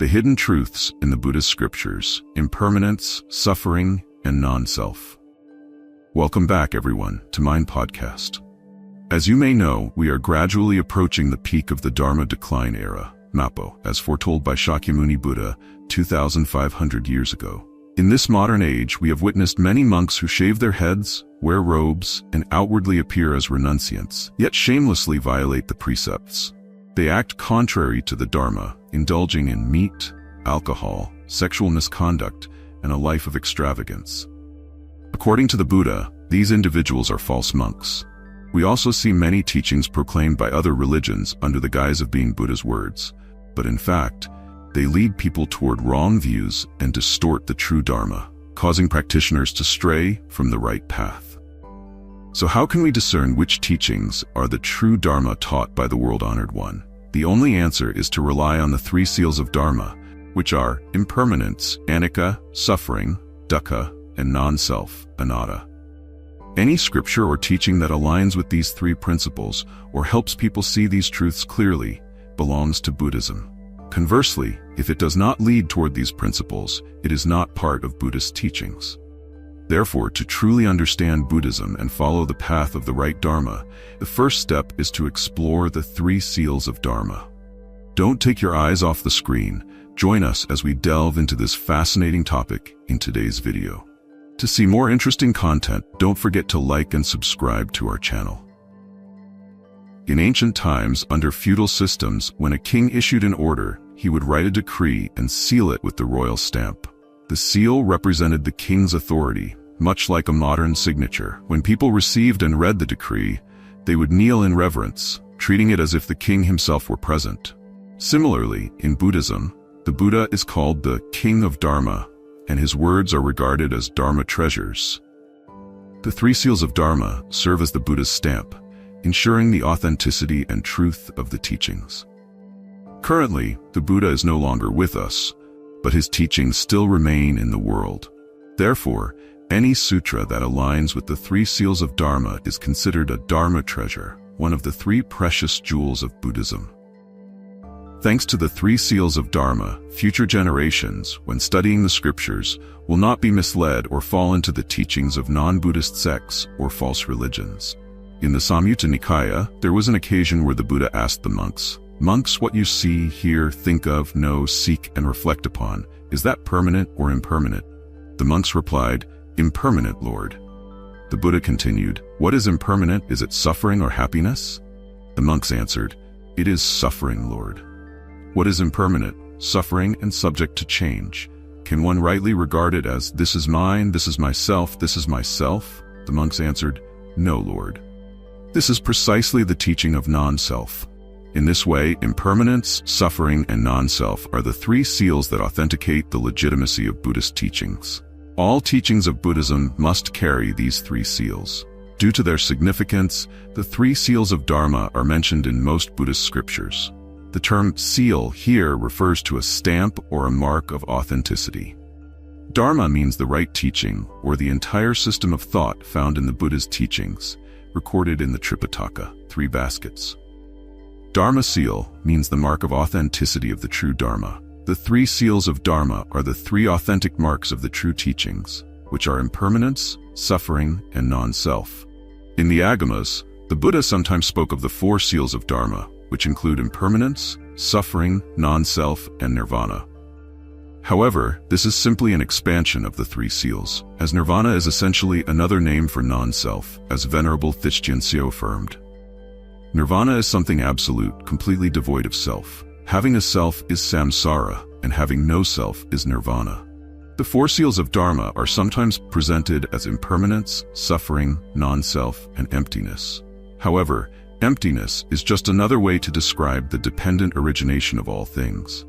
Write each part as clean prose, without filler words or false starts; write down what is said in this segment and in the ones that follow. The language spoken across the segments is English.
The hidden truths in the Buddhist scriptures, impermanence, suffering, and non-self. Welcome back, everyone, to Mind Podcast. As you may know, we are gradually approaching the peak of the Dharma decline era, Mappo, as foretold by Shakyamuni Buddha 2,500 years ago. In this modern age, we have witnessed many monks who shave their heads, wear robes, and outwardly appear as renunciants, yet shamelessly violate the precepts. They act contrary to the Dharma, indulging in meat, alcohol, sexual misconduct, and a life of extravagance. According to the Buddha, these individuals are false monks. We also see many teachings proclaimed by other religions under the guise of being Buddha's words, but in fact, they lead people toward wrong views and distort the true Dharma, causing practitioners to stray from the right path. So how can we discern which teachings are the true Dharma taught by the world-honored one? The only answer is to rely on the three seals of Dharma, which are impermanence, anicca, suffering, dukkha, and non-self, anatta. Any scripture or teaching that aligns with these three principles or helps people see these truths clearly belongs to Buddhism. Conversely, if it does not lead toward these principles, it is not part of Buddhist teachings. Therefore, to truly understand Buddhism and follow the path of the right Dharma, the first step is to explore the three seals of Dharma. Don't take your eyes off the screen. Join us as we delve into this fascinating topic in today's video. To see more interesting content, don't forget to like and subscribe to our channel. In ancient times, under feudal systems, when a king issued an order, he would write a decree and seal it with the royal stamp. The seal represented the king's authority, much like a modern signature. When people received and read the decree, they would kneel in reverence, treating it as if the king himself were present. Similarly, in Buddhism, the Buddha is called the King of Dharma, and his words are regarded as Dharma treasures. The three seals of Dharma serve as the Buddha's stamp, ensuring the authenticity and truth of the teachings. Currently, the Buddha is no longer with us, but his teachings still remain in the world. Therefore, any sutra that aligns with the three seals of Dharma is considered a Dharma treasure, one of the three precious jewels of Buddhism. Thanks to the three seals of Dharma, future generations, when studying the scriptures, will not be misled or fall into the teachings of non-Buddhist sects or false religions. In the Samyutta Nikaya, there was an occasion where the Buddha asked the monks, "Monks, what you see, hear, think of, know, seek, and reflect upon, is that permanent or impermanent?" The monks replied, "Impermanent, Lord." The Buddha continued, "What is impermanent? Is it suffering or happiness?" The monks answered, "It is suffering, Lord." "What is impermanent? Suffering and subject to change. Can one rightly regard it as, this is mine, this is myself, this is myself?" The monks answered, "No, Lord." This is precisely the teaching of non-self. In this way, impermanence, suffering, and non-self are the three seals that authenticate the legitimacy of Buddhist teachings. All teachings of Buddhism must carry these three seals. Due to their significance, the three seals of Dharma are mentioned in most Buddhist scriptures. The term seal here refers to a stamp or a mark of authenticity. Dharma means the right teaching, or the entire system of thought found in the Buddha's teachings, recorded in the Tripitaka, 3 baskets. Dharma seal means the mark of authenticity of the true Dharma. The three seals of Dharma are the three authentic marks of the true teachings, which are impermanence, suffering, and non-self. In the Agamas, the Buddha sometimes spoke of the 4 seals of Dharma, which include impermanence, suffering, non-self, and nirvana. However, this is simply an expansion of the 3 seals, as nirvana is essentially another name for non-self, as Venerable Thich affirmed. Nirvana is something absolute, completely devoid of self. Having a self is samsara, and having no self is nirvana. The 4 seals of Dharma are sometimes presented as impermanence, suffering, non-self, and emptiness. However, emptiness is just another way to describe the dependent origination of all things.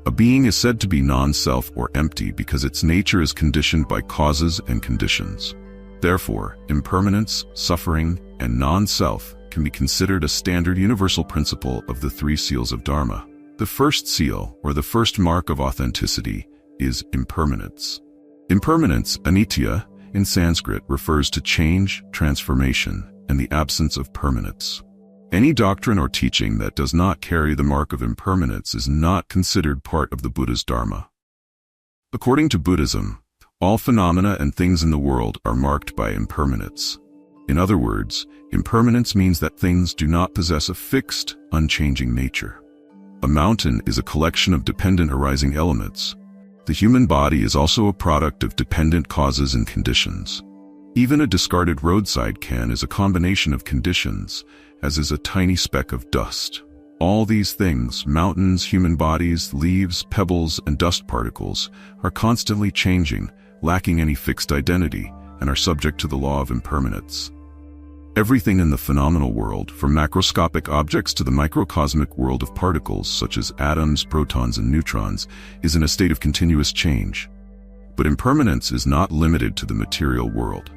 A being is said to be non-self or empty because its nature is conditioned by causes and conditions. Therefore, impermanence, suffering, and non-self can be considered a standard universal principle of the 3 seals of Dharma. The first seal, or the first mark of authenticity, is impermanence. Impermanence, anitya, in Sanskrit refers to change, transformation, and the absence of permanence. Any doctrine or teaching that does not carry the mark of impermanence is not considered part of the Buddha's Dharma. According to Buddhism, all phenomena and things in the world are marked by impermanence. In other words, impermanence means that things do not possess a fixed, unchanging nature. A mountain is a collection of dependent arising elements. The human body is also a product of dependent causes and conditions. Even a discarded roadside can is a combination of conditions, as is a tiny speck of dust. All these things, mountains, human bodies, leaves, pebbles, and dust particles, are constantly changing, lacking any fixed identity, and are subject to the law of impermanence. Everything in the phenomenal world, from macroscopic objects to the microcosmic world of particles such as atoms, protons, and neutrons, is in a state of continuous change. But impermanence is not limited to the material world.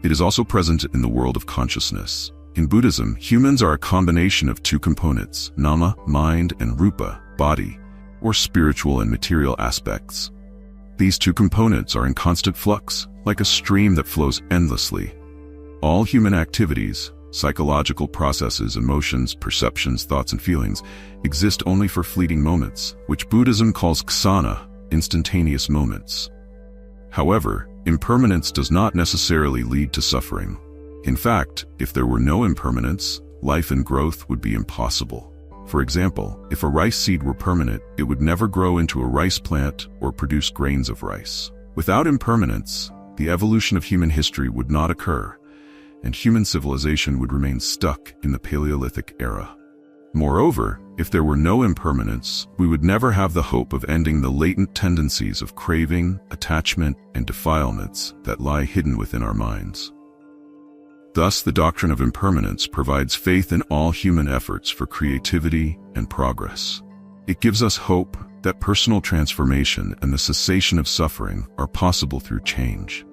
It is also present in the world of consciousness. In Buddhism, humans are a combination of two components, nama, mind, and rupa, body, or spiritual and material aspects. These two components are in constant flux, like a stream that flows endlessly. All human activities, psychological processes, emotions, perceptions, thoughts, and feelings exist only for fleeting moments, which Buddhism calls ksana, instantaneous moments. However, impermanence does not necessarily lead to suffering. In fact, if there were no impermanence, life and growth would be impossible. For example, if a rice seed were permanent, it would never grow into a rice plant or produce grains of rice. Without impermanence, the evolution of human history would not occur, and human civilization would remain stuck in the Paleolithic era. Moreover, if there were no impermanence, we would never have the hope of ending the latent tendencies of craving, attachment, and defilements that lie hidden within our minds. Thus, the doctrine of impermanence provides faith in all human efforts for creativity and progress. It gives us hope that personal transformation and the cessation of suffering are possible through change.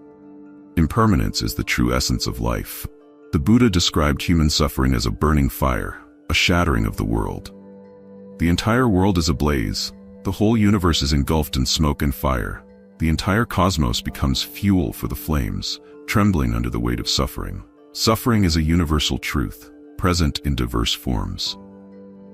Impermanence is the true essence of life. The Buddha described human suffering as a burning fire, a shattering of the world. The entire world is ablaze. The whole universe is engulfed in smoke and fire. The entire cosmos becomes fuel for the flames, trembling under the weight of suffering. Suffering is a universal truth, present in diverse forms.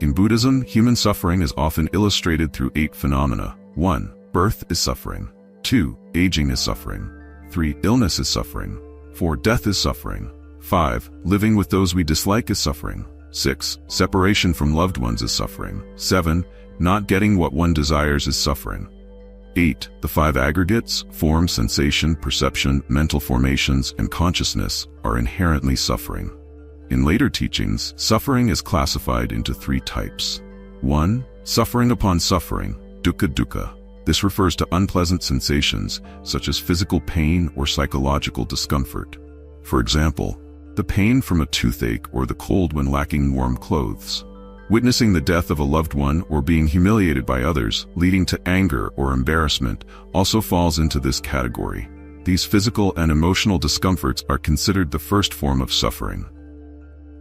In Buddhism, human suffering is often illustrated through 8 phenomena. 1. Birth is suffering. 2. Aging is suffering. 3. Illness is suffering. 4. Death is suffering. 5. Living with those we dislike is suffering. 6. Separation from loved ones is suffering. 7. Not getting what one desires is suffering. 8. The 5 aggregates, form, sensation, perception, mental formations, and consciousness, are inherently suffering. In later teachings, suffering is classified into 3 types. 1. Suffering upon suffering, dukkha dukkha. This refers to unpleasant sensations, such as physical pain or psychological discomfort. For example, the pain from a toothache or the cold when lacking warm clothes. Witnessing the death of a loved one or being humiliated by others, leading to anger or embarrassment, also falls into this category. These physical and emotional discomforts are considered the first form of suffering.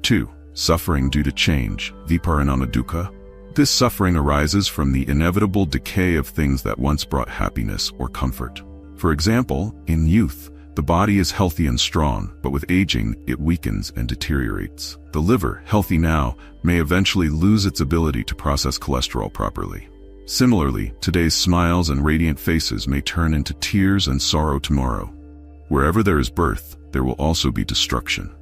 2. Suffering due to change, viparinama dukkha. This suffering arises from the inevitable decay of things that once brought happiness or comfort. For example, in youth, the body is healthy and strong, but with aging, it weakens and deteriorates. The liver, healthy now, may eventually lose its ability to process cholesterol properly. Similarly, today's smiles and radiant faces may turn into tears and sorrow tomorrow. Wherever there is birth, there will also be destruction.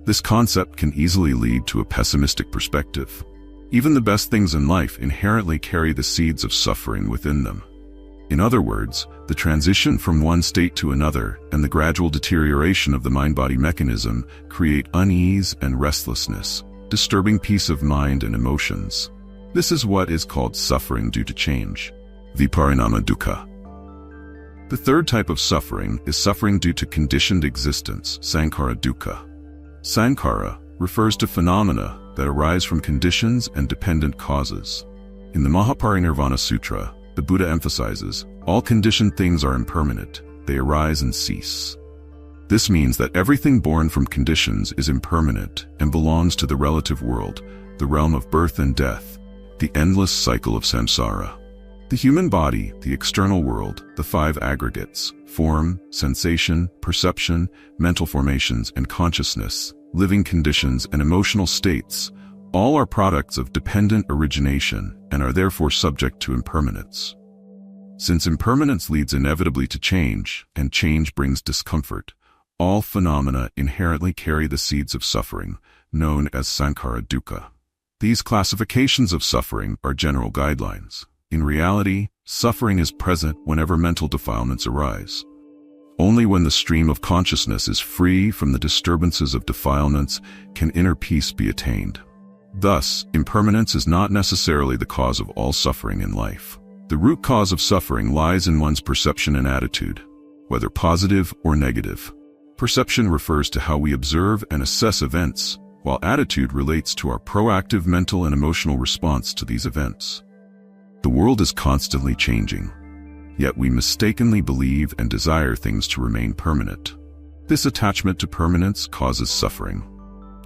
This concept can easily lead to a pessimistic perspective. Even the best things in life inherently carry the seeds of suffering within them. In other words, the transition from one state to another and the gradual deterioration of the mind-body mechanism create unease and restlessness, disturbing peace of mind and emotions. This is what is called suffering due to change, viparinama dukkha. The third type of suffering is suffering due to conditioned existence, sankhara dukkha. Sankhara refers to phenomena that arise from conditions and dependent causes. In the Mahaparinirvana Sutra, the Buddha emphasizes, all conditioned things are impermanent, they arise and cease. This means that everything born from conditions is impermanent and belongs to the relative world, the realm of birth and death, the endless cycle of samsara. The human body, the external world, the 5 aggregates, form, sensation, perception, mental formations, and consciousness, living conditions, and emotional states, All are products of dependent origination and are therefore subject to impermanence. Since impermanence leads inevitably to change, and change brings discomfort, all phenomena inherently carry the seeds of suffering, known as sankhara dukkha. These classifications of suffering are general guidelines. In reality, suffering is present whenever mental defilements arise. Only when the stream of consciousness is free from the disturbances of defilements can inner peace be attained. Thus, impermanence is not necessarily the cause of all suffering in life. The root cause of suffering lies in one's perception and attitude, whether positive or negative. Perception refers to how we observe and assess events, while attitude relates to our proactive mental and emotional response to these events. The world is constantly changing, yet we mistakenly believe and desire things to remain permanent. This attachment to permanence causes suffering.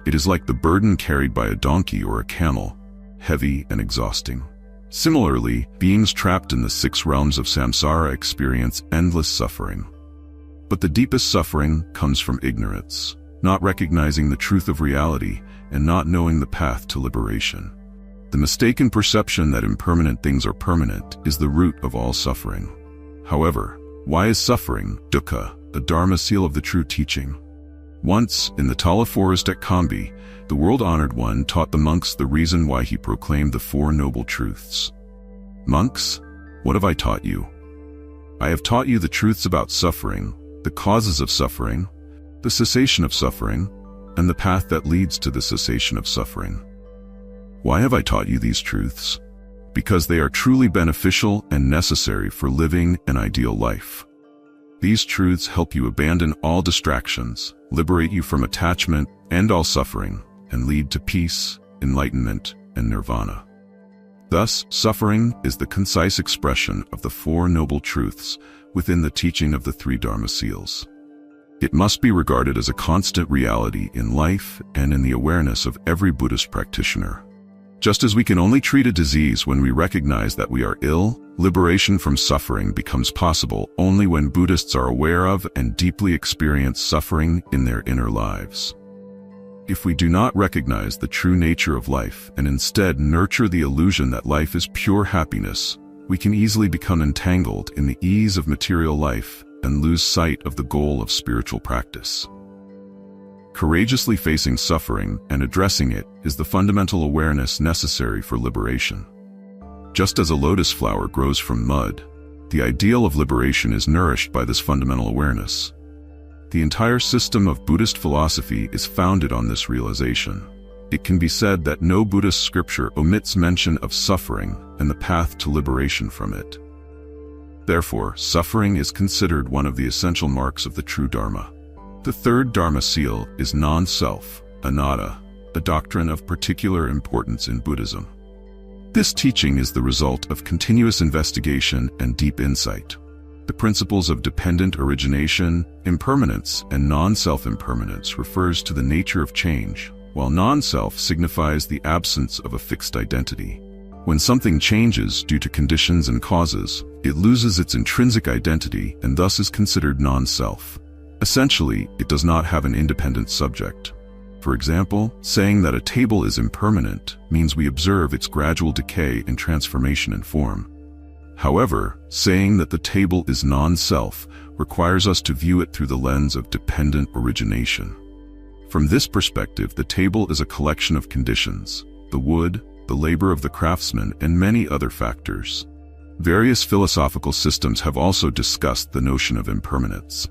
It is like the burden carried by a donkey or a camel, heavy and exhausting. Similarly, beings trapped in the 6 realms of samsara experience endless suffering. But the deepest suffering comes from ignorance, not recognizing the truth of reality and not knowing the path to liberation. The mistaken perception that impermanent things are permanent is the root of all suffering. However, why is suffering, dukkha, a dharma seal of the true teaching? Once, in the Tala forest at Kambi, the world-honored one taught the monks the reason why he proclaimed the 4 noble truths. Monks, what have I taught you? I have taught you the truths about suffering, the causes of suffering, the cessation of suffering, and the path that leads to the cessation of suffering. Why have I taught you these truths? Because they are truly beneficial and necessary for living an ideal life. These truths help you abandon all distractions, liberate you from attachment, end all suffering, and lead to peace, enlightenment, and nirvana. Thus, suffering is the concise expression of the 4 noble truths within the teaching of the 3 Dharma seals. It must be regarded as a constant reality in life and in the awareness of every Buddhist practitioner. Just as we can only treat a disease when we recognize that we are ill, liberation from suffering becomes possible only when Buddhists are aware of and deeply experience suffering in their inner lives. If we do not recognize the true nature of life and instead nurture the illusion that life is pure happiness, we can easily become entangled in the ease of material life and lose sight of the goal of spiritual practice. Courageously facing suffering and addressing it is the fundamental awareness necessary for liberation. Just as a lotus flower grows from mud, the ideal of liberation is nourished by this fundamental awareness. The entire system of Buddhist philosophy is founded on this realization. It can be said that no Buddhist scripture omits mention of suffering and the path to liberation from it. Therefore, suffering is considered one of the essential marks of the true Dharma. The 3rd Dharma seal is non-self, anatta, a doctrine of particular importance in Buddhism. This teaching is the result of continuous investigation and deep insight. The principles of dependent origination, impermanence, and non-self impermanence refers to the nature of change, while non-self signifies the absence of a fixed identity. When something changes due to conditions and causes, it loses its intrinsic identity and thus is considered non-self. Essentially, it does not have an independent subject. For example, saying that a table is impermanent means we observe its gradual decay and transformation in form. However, saying that the table is non-self requires us to view it through the lens of dependent origination. From this perspective, the table is a collection of conditions: the wood, the labor of the craftsman, and many other factors. Various philosophical systems have also discussed the notion of impermanence.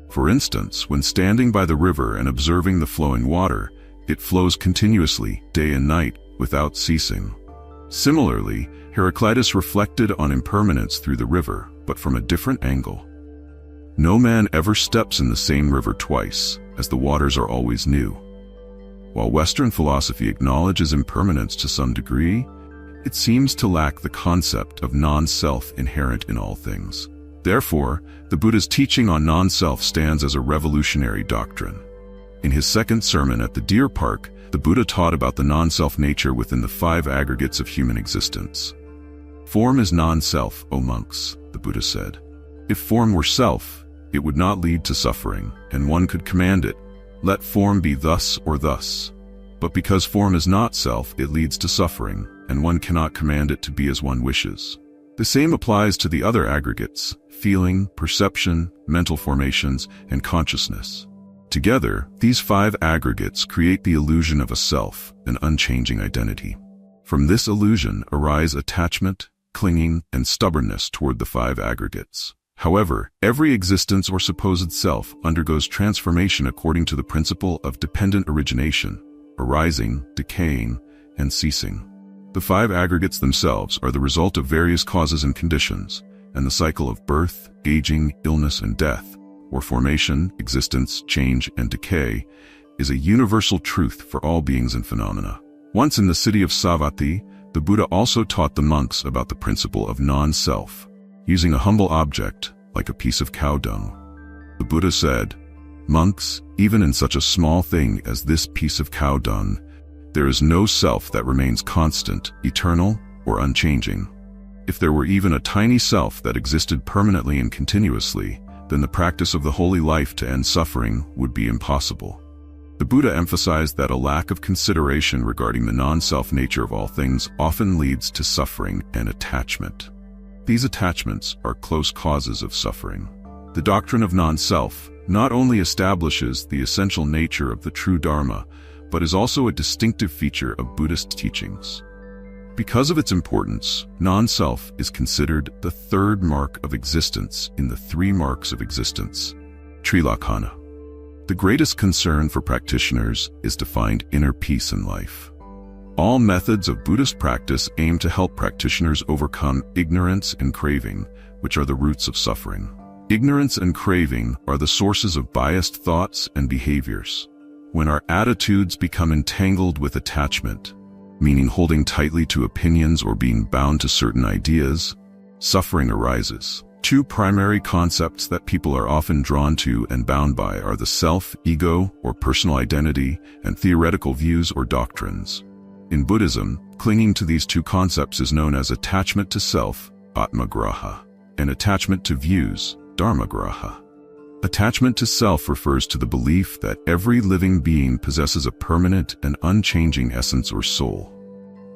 For instance, when standing by the river and observing the flowing water, it flows continuously, day and night, without ceasing. Similarly, Heraclitus reflected on impermanence through the river, but from a different angle. No man ever steps in the same river twice, as the waters are always new. While Western philosophy acknowledges impermanence to some degree, it seems to lack the concept of non-self inherent in all things. Therefore, the Buddha's teaching on non-self stands as a revolutionary doctrine. In his 2nd sermon at the Deer Park, the Buddha taught about the non-self nature within the 5 aggregates of human existence. Form is non-self, O monks, the Buddha said. If form were self, it would not lead to suffering, and one could command it, let form be thus or thus. But because form is not self, it leads to suffering, and one cannot command it to be as one wishes. The same applies to the other aggregates: feeling, perception, mental formations, and consciousness. Together, these 5 aggregates create the illusion of a self, an unchanging identity. From this illusion arise attachment, clinging, and stubbornness toward the 5 aggregates. However, every existence or supposed self undergoes transformation according to the principle of dependent origination, arising, decaying, and ceasing. The 5 aggregates themselves are the result of various causes and conditions, and the cycle of birth, aging, illness, and death, or formation, existence, change, and decay, is a universal truth for all beings and phenomena. Once in the city of Savatthi, the Buddha also taught the monks about the principle of non-self. Using a humble object, like a piece of cow dung, the Buddha said, "Monks, even in such a small thing as this piece of cow dung, there is no self that remains constant, eternal, or unchanging. If there were even a tiny self that existed permanently and continuously, then the practice of the holy life to end suffering would be impossible." The Buddha emphasized that a lack of consideration regarding the non-self nature of all things often leads to suffering and attachment. These attachments are close causes of suffering. The doctrine of non-self not only establishes the essential nature of the true Dharma, but is also a distinctive feature of Buddhist teachings. Because of its importance, non-self is considered the 3rd mark of existence in the 3 marks of existence, Trilakkhana. The greatest concern for practitioners is to find inner peace in life. All methods of Buddhist practice aim to help practitioners overcome ignorance and craving, which are the roots of suffering. Ignorance and craving are the sources of biased thoughts and behaviors. When our attitudes become entangled with attachment, meaning holding tightly to opinions or being bound to certain ideas, suffering arises. 2 primary concepts that people are often drawn to and bound by are the self, ego, or personal identity, and theoretical views or doctrines. In Buddhism, clinging to these 2 concepts is known as attachment to self, atmagraha, and attachment to views, dharmagraha. Attachment to self refers to the belief that every living being possesses a permanent and unchanging essence or soul.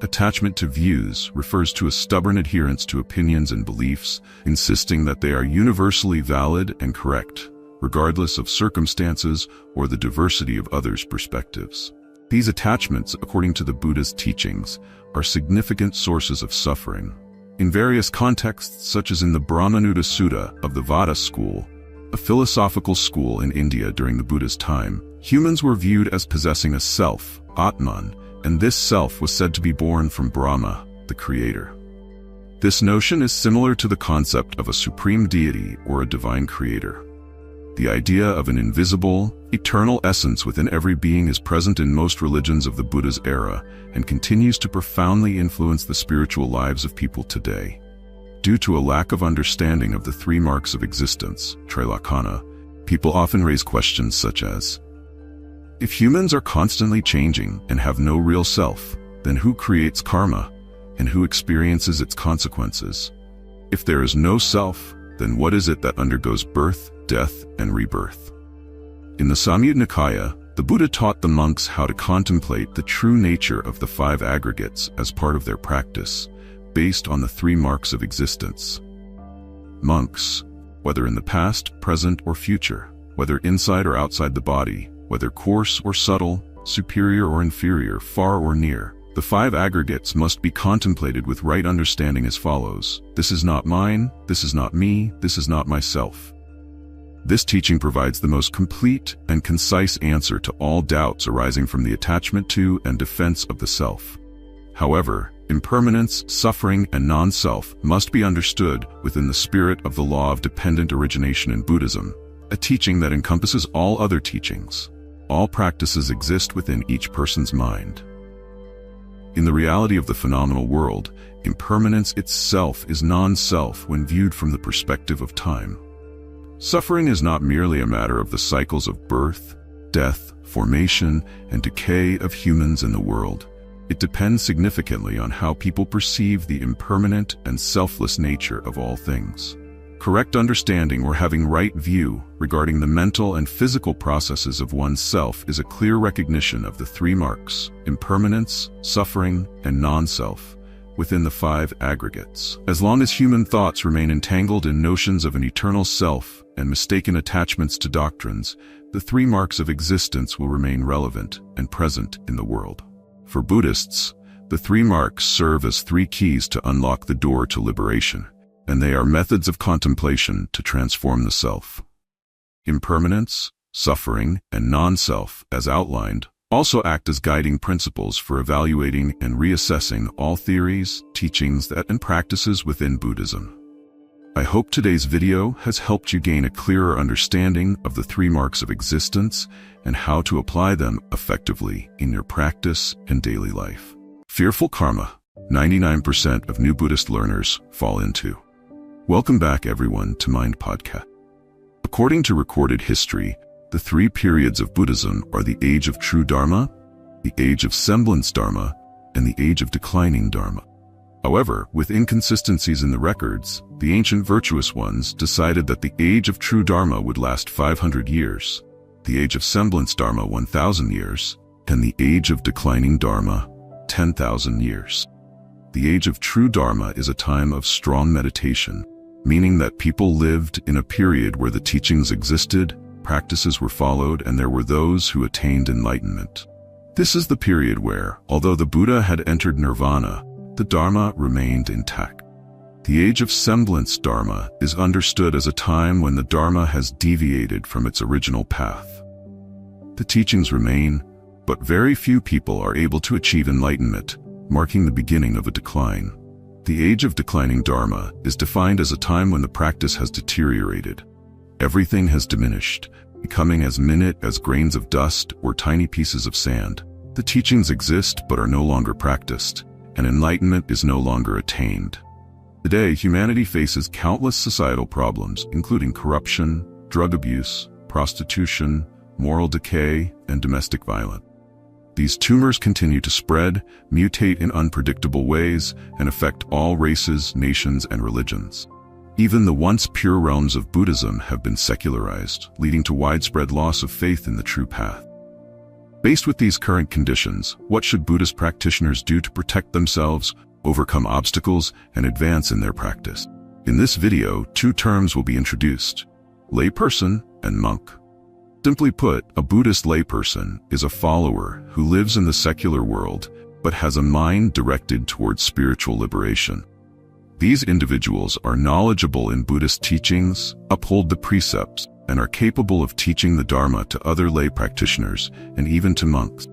Attachment to views refers to a stubborn adherence to opinions and beliefs, insisting that they are universally valid and correct, regardless of circumstances or the diversity of others' perspectives. These attachments, according to the Buddha's teachings, are significant sources of suffering. In various contexts, such as in the Brahmanuda Sutta of the Vada school, a philosophical school in India during the Buddha's time, humans were viewed as possessing a self, Atman, and this self was said to be born from Brahma, the creator. This notion is similar to the concept of a supreme deity or a divine creator. The idea of an invisible, eternal essence within every being is present in most religions of the Buddha's era and continues to profoundly influence the spiritual lives of people today. Due to a lack of understanding of the 3 marks of existence, Trilakkhana, people often raise questions such as, if humans are constantly changing and have no real self, then who creates karma, and who experiences its consequences? If there is no self, then what is it that undergoes birth, death, and rebirth? In the Samyutta Nikaya, the Buddha taught the monks how to contemplate the true nature of the 5 aggregates as part of their practice, based on the 3 marks of existence. Monks, whether in the past, present, or future, whether inside or outside the body, whether coarse or subtle, superior or inferior, far or near, the 5 aggregates must be contemplated with right understanding as follows: this is not mine, this is not me, this is not myself. This teaching provides the most complete and concise answer to all doubts arising from the attachment to and defense of the self. However, impermanence, suffering, and non-self must be understood within the spirit of the law of dependent origination in Buddhism, a teaching that encompasses all other teachings. All practices exist within each person's mind. In the reality of the phenomenal world, impermanence itself is non-self when viewed from the perspective of time. Suffering is not merely a matter of the cycles of birth, death, formation, and decay of humans in the world. It depends significantly on how people perceive the impermanent and selfless nature of all things. Correct understanding or having right view regarding the mental and physical processes of one's self is a clear recognition of the three marks, impermanence, suffering, and non-self, within the five aggregates. As long as human thoughts remain entangled in notions of an eternal self and mistaken attachments to doctrines, the three marks of existence will remain relevant and present in the world. For Buddhists, the three marks serve as three keys to unlock the door to liberation, and they are methods of contemplation to transform the self. Impermanence, suffering, and non-self, as outlined, also act as guiding principles for evaluating and reassessing all theories, teachings, and practices within Buddhism. I hope today's video has helped you gain a clearer understanding of the three marks of existence and how to apply them effectively in your practice and daily life. Fearful karma, 99% of new Buddhist learners fall into. Welcome back, everyone, to Mind Podcast. According to recorded history, the three periods of Buddhism are the age of true Dharma, the age of semblance Dharma, and the age of declining Dharma. However, with inconsistencies in the records, the ancient virtuous ones decided that the age of true Dharma would last 500 years, the age of semblance Dharma 1,000 years, and the age of declining Dharma 10,000 years. The age of true Dharma is a time of strong meditation, meaning that people lived in a period where the teachings existed, practices were followed, and there were those who attained enlightenment. This is the period where, although the Buddha had entered nirvana, the Dharma remained intact. The age of semblance Dharma is understood as a time when the Dharma has deviated from its original path. The teachings remain, but very few people are able to achieve enlightenment, marking the beginning of a decline. The age of declining Dharma is defined as a time when the practice has deteriorated. Everything has diminished, becoming as minute as grains of dust or tiny pieces of sand. The teachings exist but are no longer practiced, and enlightenment is no longer attained. Today, humanity faces countless societal problems, including corruption, drug abuse, prostitution, moral decay, and domestic violence. These tumors continue to spread, mutate in unpredictable ways, and affect all races, nations, and religions. Even the once pure realms of Buddhism have been secularized, leading to widespread loss of faith in the true path. Faced with these current conditions, what should Buddhist practitioners do to protect themselves, overcome obstacles, and advance in their practice? In this video, two terms will be introduced: layperson and monk. Simply put, a Buddhist layperson is a follower who lives in the secular world but has a mind directed towards spiritual liberation. These individuals are knowledgeable in Buddhist teachings, uphold the precepts, and are capable of teaching the Dharma to other lay practitioners and even to monks.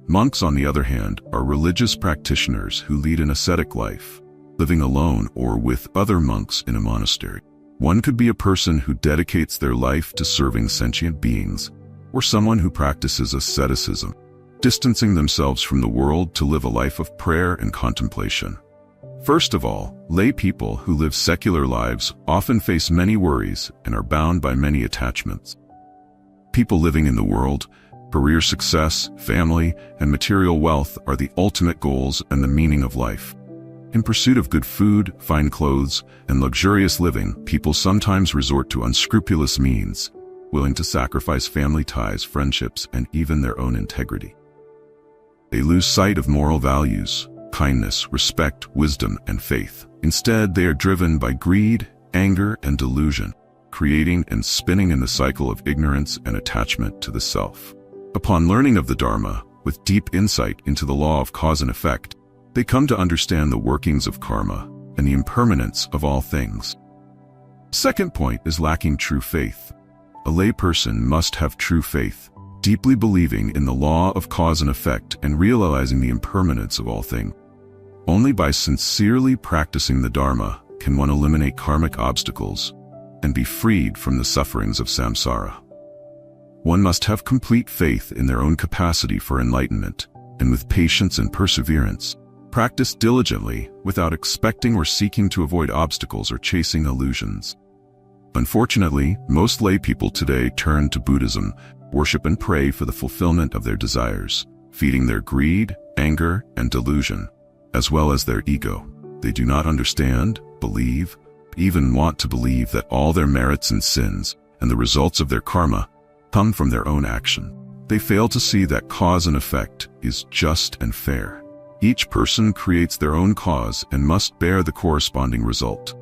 Monks, on the other hand, are religious practitioners who lead an ascetic life, living alone or with other monks in a monastery. One could be a person who dedicates their life to serving sentient beings, or someone who practices asceticism, distancing themselves from the world to live a life of prayer and contemplation. First of all, lay people who live secular lives often face many worries and are bound by many attachments. People living in the world, career success, family, and material wealth are the ultimate goals and the meaning of life. In pursuit of good food, fine clothes, and luxurious living, people sometimes resort to unscrupulous means, willing to sacrifice family ties, friendships, and even their own integrity. They lose sight of moral values, kindness, respect, wisdom, and faith. Instead, they are driven by greed, anger, and delusion, creating and spinning in the cycle of ignorance and attachment to the self. Upon learning of the Dharma, with deep insight into the law of cause and effect, they come to understand the workings of karma and the impermanence of all things. Second point is lacking true faith. A layperson must have true faith, deeply believing in the law of cause and effect and realizing the impermanence of all things. Only by sincerely practicing the Dharma can one eliminate karmic obstacles and be freed from the sufferings of samsara. One must have complete faith in their own capacity for enlightenment, and with patience and perseverance, practice diligently without expecting or seeking to avoid obstacles or chasing illusions. Unfortunately, most lay people today turn to Buddhism, worship and pray for the fulfillment of their desires, feeding their greed, anger, and delusion, as well as their ego. They do not understand, believe, even want to believe that all their merits and sins, and the results of their karma, come from their own action. They fail to see that cause and effect is just and fair. Each person creates their own cause and must bear the corresponding result.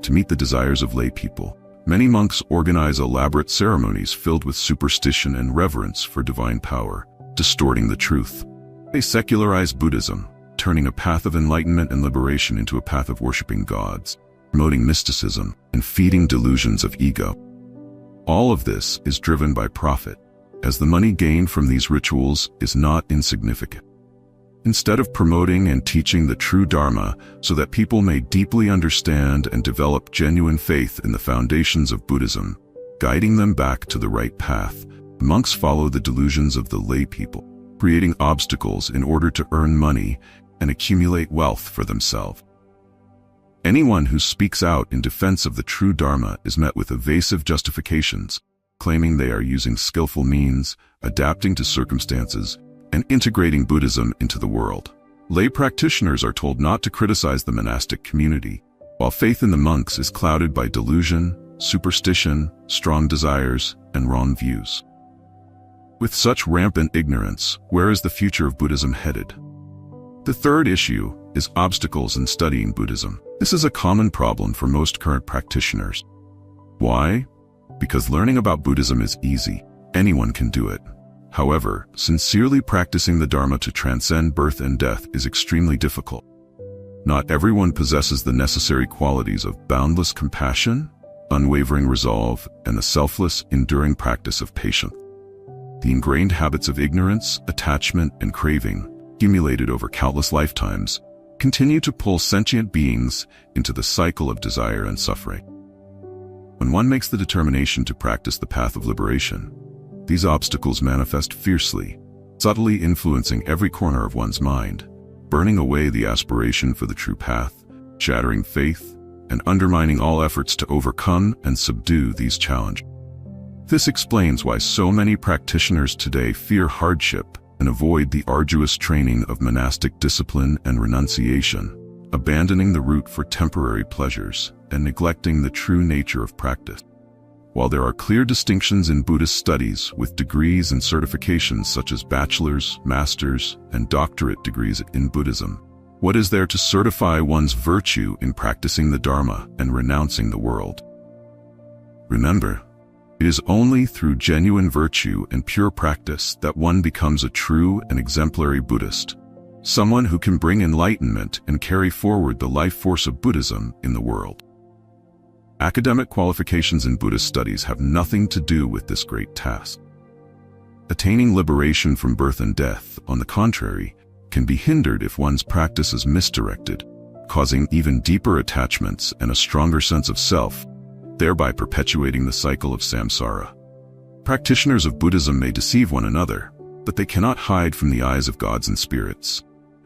To meet the desires of lay people, many monks organize elaborate ceremonies filled with superstition and reverence for divine power, distorting the truth. They secularize Buddhism, turning a path of enlightenment and liberation into a path of worshiping gods, promoting mysticism, and feeding delusions of ego. All of this is driven by profit, as the money gained from these rituals is not insignificant. Instead of promoting and teaching the true Dharma so that people may deeply understand and develop genuine faith in the foundations of Buddhism, guiding them back to the right path, monks follow the delusions of the lay people, creating obstacles in order to earn money and accumulate wealth for themselves. Anyone who speaks out in defense of the true Dharma is met with evasive justifications, claiming they are using skillful means, adapting to circumstances, and integrating Buddhism into the world. Lay practitioners are told not to criticize the monastic community, while faith in the monks is clouded by delusion, superstition, strong desires, and wrong views. With such rampant ignorance, where is the future of Buddhism headed? The third issue is obstacles in studying Buddhism. This is a common problem for most current practitioners. Why? Because learning about Buddhism is easy. Anyone can do it. However, sincerely practicing the Dharma to transcend birth and death is extremely difficult. Not everyone possesses the necessary qualities of boundless compassion, unwavering resolve, and the selfless, enduring practice of patience. The ingrained habits of ignorance, attachment, and craving, accumulated over countless lifetimes, continue to pull sentient beings into the cycle of desire and suffering. When one makes the determination to practice the path of liberation, these obstacles manifest fiercely, subtly influencing every corner of one's mind, burning away the aspiration for the true path, shattering faith, and undermining all efforts to overcome and subdue these challenges. This explains why so many practitioners today fear hardship and avoid the arduous training of monastic discipline and renunciation, abandoning the route for temporary pleasures and neglecting the true nature of practice. While there are clear distinctions in Buddhist studies with degrees and certifications such as bachelor's, master's, and doctorate degrees in Buddhism, what is there to certify one's virtue in practicing the Dharma and renouncing the world? Remember, it is only through genuine virtue and pure practice that one becomes a true and exemplary Buddhist, someone who can bring enlightenment and carry forward the life force of Buddhism in the world. Academic qualifications in Buddhist studies have nothing to do with this great task. Attaining liberation from birth and death, on the contrary, can be hindered if one's practice is misdirected, causing even deeper attachments and a stronger sense of self, thereby perpetuating the cycle of samsara. Practitioners of Buddhism may deceive one another, but they cannot hide from the eyes of gods and spirits,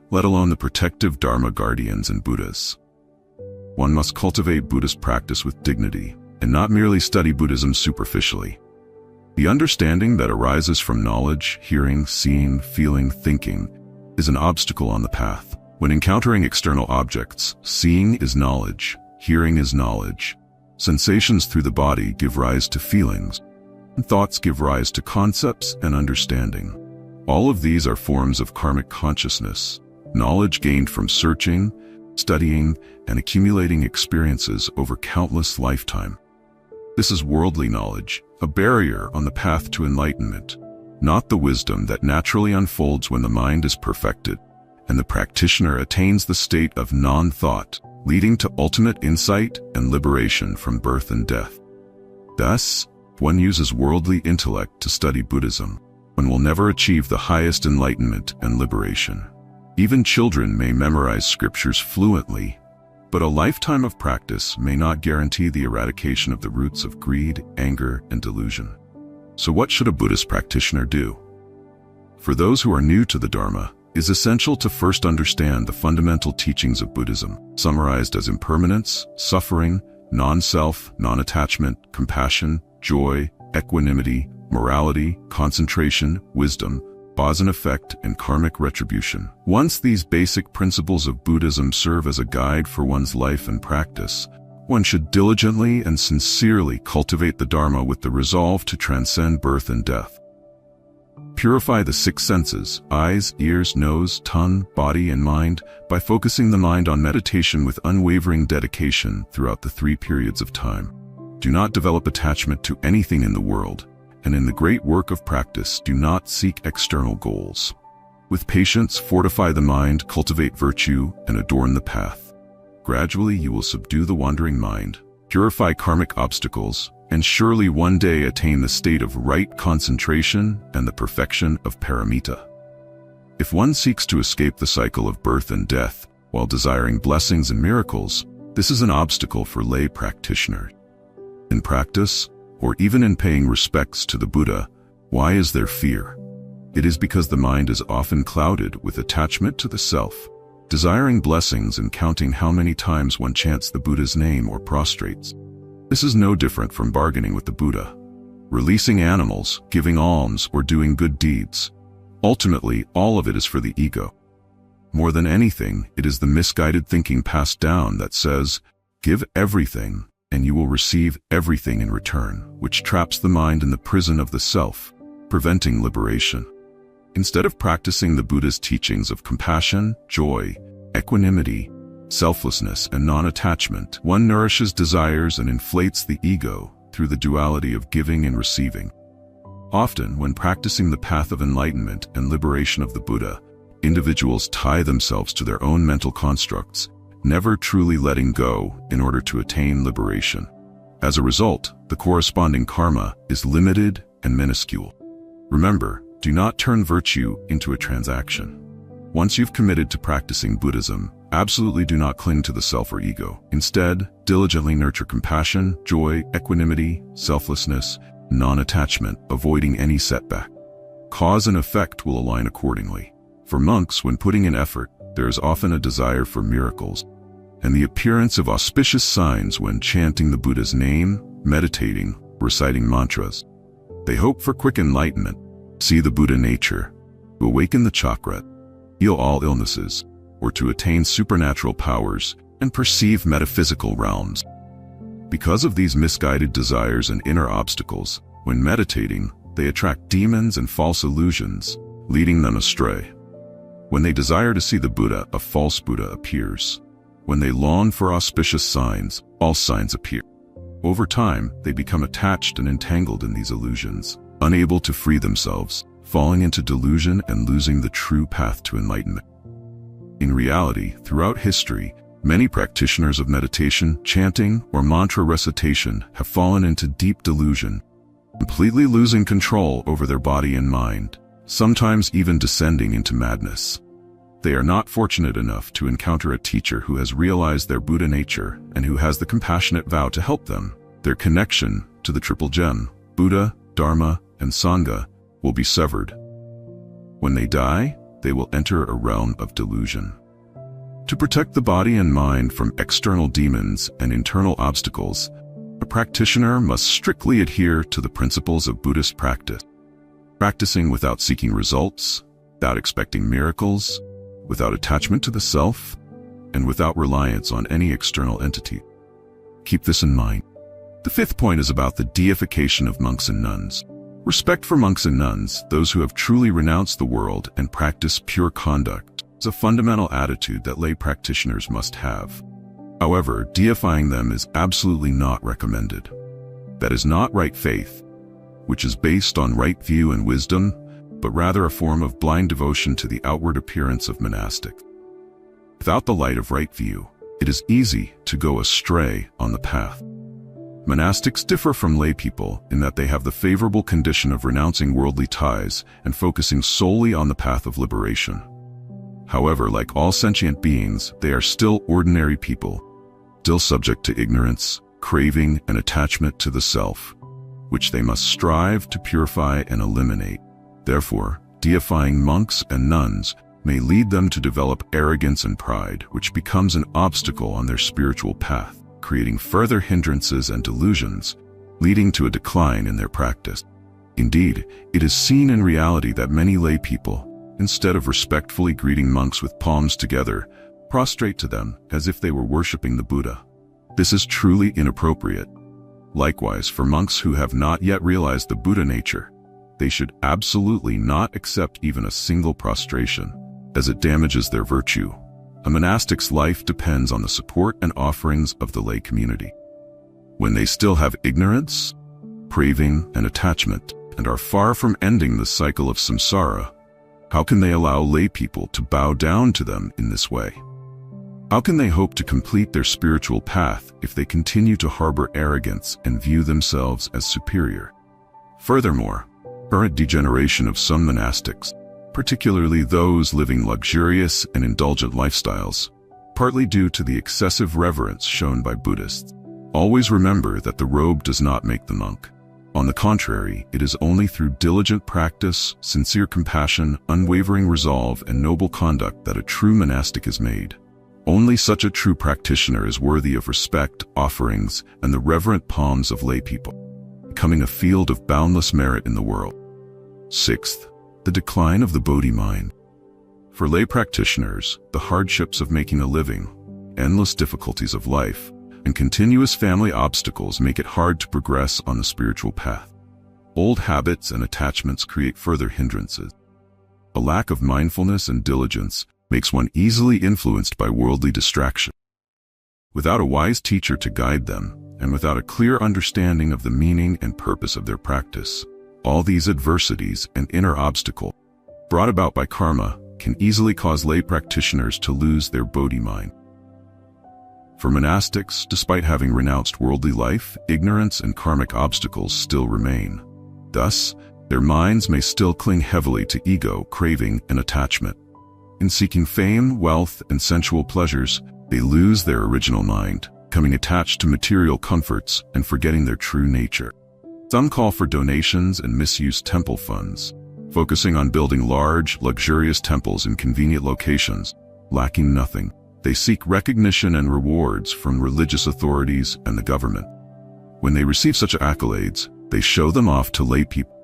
let alone the protective Dharma guardians and Buddhas. One must cultivate Buddhist practice with dignity, and not merely study Buddhism superficially. The understanding that arises from knowledge, hearing, seeing, feeling, thinking, is an obstacle on the path. When encountering external objects, seeing is knowledge, hearing is knowledge. Sensations through the body give rise to feelings, and thoughts give rise to concepts and understanding. All of these are forms of karmic consciousness, knowledge gained from searching, studying, and accumulating experiences over countless lifetimes. This is worldly knowledge, a barrier on the path to enlightenment, not the wisdom that naturally unfolds when the mind is perfected, and the practitioner attains the state of non-thought, leading to ultimate insight and liberation from birth and death. Thus, one uses worldly intellect to study Buddhism, one will never achieve the highest enlightenment and liberation. Even children may memorize scriptures fluently, but a lifetime of practice may not guarantee the eradication of the roots of greed, anger, and delusion. So what should a Buddhist practitioner do? For those who are new to the Dharma, it is essential to first understand the fundamental teachings of Buddhism, summarized as impermanence, suffering, non-self, non-attachment, compassion, joy, equanimity, morality, concentration, wisdom, cause and effect, and karmic retribution. Once these basic principles of Buddhism serve as a guide for one's life and practice, one should diligently and sincerely cultivate the Dharma with the resolve to transcend birth and death. Purify the six senses, eyes, ears, nose, tongue, body, and mind, by focusing the mind on meditation with unwavering dedication throughout the 3 periods of time. Do not develop attachment to anything in the world, and in the great work of practice, do not seek external goals. With patience, fortify the mind, cultivate virtue, and adorn the path. Gradually, you will subdue the wandering mind, purify karmic obstacles, and surely one day attain the state of right concentration and the perfection of paramita. If one seeks to escape the cycle of birth and death while desiring blessings and miracles, this is an obstacle for lay practitioners. In practice, or even in paying respects to the Buddha, why is there fear? It is because the mind is often clouded with attachment to the self, desiring blessings and counting how many times one chants the Buddha's name or prostrates. This is no different from bargaining with the Buddha, releasing animals, giving alms, or doing good deeds. Ultimately, all of it is for the ego. More than anything, it is the misguided thinking passed down that says, "Give everything, and you will receive everything in return," which traps the mind in the prison of the self, preventing liberation. Instead of practicing the Buddha's teachings of compassion, joy, equanimity, selflessness, and non-attachment, one nourishes desires and inflates the ego through the duality of giving and receiving. Often, when practicing the path of enlightenment and liberation of the Buddha, individuals tie themselves to their own mental constructs, never truly letting go in order to attain liberation. As a result, the corresponding karma is limited and minuscule. Remember, do not turn virtue into a transaction. Once you've committed to practicing Buddhism, absolutely do not cling to the self or ego. Instead, diligently nurture compassion, joy, equanimity, selflessness, non-attachment, avoiding any setback. Cause and effect will align accordingly. For monks, when putting in effort, there is often a desire for miracles and the appearance of auspicious signs when chanting the Buddha's name, meditating, reciting mantras. They hope for quick enlightenment, see the Buddha nature, to awaken the chakra, heal all illnesses, or to attain supernatural powers and perceive metaphysical realms. Because of these misguided desires and inner obstacles, when meditating, they attract demons and false illusions, leading them astray. When they desire to see the Buddha, a false Buddha appears. When they long for auspicious signs, false signs appear. Over time, they become attached and entangled in these illusions, unable to free themselves, falling into delusion and losing the true path to enlightenment. In reality, throughout history, many practitioners of meditation, chanting, or mantra recitation have fallen into deep delusion, completely losing control over their body and mind, sometimes even descending into madness. They are not fortunate enough to encounter a teacher who has realized their Buddha nature and who has the compassionate vow to help them. Their connection to the triple gem, Buddha, Dharma, and Sangha, will be severed. When they die, they will enter a realm of delusion. To protect the body and mind from external demons and internal obstacles, a practitioner must strictly adhere to the principles of Buddhist practice, practicing without seeking results, without expecting miracles, without attachment to the self, and without reliance on any external entity. Keep this in mind. The 5th point is about the deification of monks and nuns. Respect for monks and nuns, those who have truly renounced the world and practice pure conduct, is a fundamental attitude that lay practitioners must have. However, deifying them is absolutely not recommended. That is not right faith, which is based on right view and wisdom, but rather a form of blind devotion to the outward appearance of monastic. Without the light of right view, it is easy to go astray on the path. Monastics differ from lay people in that they have the favorable condition of renouncing worldly ties and focusing solely on the path of liberation. However, like all sentient beings, they are still ordinary people, still subject to ignorance, craving, and attachment to the self, which they must strive to purify and eliminate. Therefore, deifying monks and nuns may lead them to develop arrogance and pride, which becomes an obstacle on their spiritual path, creating further hindrances and delusions, leading to a decline in their practice. Indeed, it is seen in reality that many lay people, instead of respectfully greeting monks with palms together, prostrate to them as if they were worshipping the Buddha. This is truly inappropriate. Likewise, for monks who have not yet realized the Buddha nature, they should absolutely not accept even a single prostration, as it damages their virtue. A monastic's life depends on the support and offerings of the lay community. When they still have ignorance, craving, and attachment, and are far from ending the cycle of samsara, how can they allow lay people to bow down to them in this way? How can they hope to complete their spiritual path if they continue to harbor arrogance and view themselves as superior? Furthermore, current degeneration of some monastics, particularly those living luxurious and indulgent lifestyles, partly due to the excessive reverence shown by Buddhists. Always remember that the robe does not make the monk. On the contrary, it is only through diligent practice, sincere compassion, unwavering resolve, and noble conduct that a true monastic is made. Only such a true practitioner is worthy of respect, offerings, and the reverent palms of lay people, becoming a field of boundless merit in the world. Sixth, the decline of the Bodhi mind. For lay practitioners, the hardships of making a living, endless difficulties of life, and continuous family obstacles make it hard to progress on the spiritual path. Old habits and attachments create further hindrances. A lack of mindfulness and diligence makes one easily influenced by worldly distraction. Without a wise teacher to guide them, and without a clear understanding of the meaning and purpose of their practice, all these adversities and inner obstacles, brought about by karma, can easily cause lay practitioners to lose their Bodhi mind. For monastics, despite having renounced worldly life, ignorance and karmic obstacles still remain. Thus, their minds may still cling heavily to ego, craving, and attachment. In seeking fame, wealth, and sensual pleasures, they lose their original mind, becoming attached to material comforts and forgetting their true nature. Some call for donations and misuse temple funds, focusing on building large, luxurious temples in convenient locations, lacking nothing. They seek recognition and rewards from religious authorities and the government. When they receive such accolades, they show them off to lay people,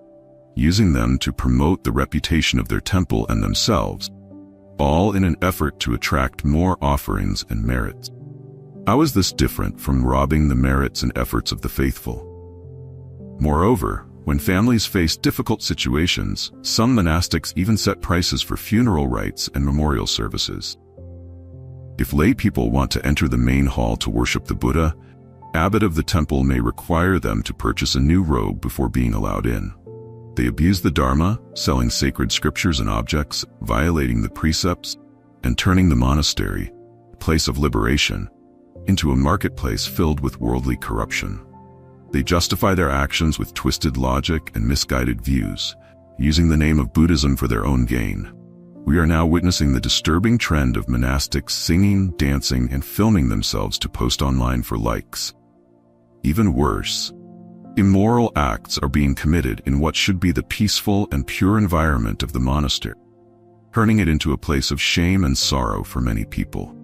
using them to promote the reputation of their temple and themselves, all in an effort to attract more offerings and merits. How is this different from robbing the merits and efforts of the faithful? Moreover, when families face difficult situations, some monastics even set prices for funeral rites and memorial services. If lay people want to enter the main hall to worship the Buddha, abbot of the temple may require them to purchase a new robe before being allowed in. They abuse the Dharma, selling sacred scriptures and objects, violating the precepts, and turning the monastery, a place of liberation, into a marketplace filled with worldly corruption. They justify their actions with twisted logic and misguided views, using the name of Buddhism for their own gain. We are now witnessing the disturbing trend of monastics singing, dancing, and filming themselves to post online for likes. Even worse, immoral acts are being committed in what should be the peaceful and pure environment of the monastery, turning it into a place of shame and sorrow for many people.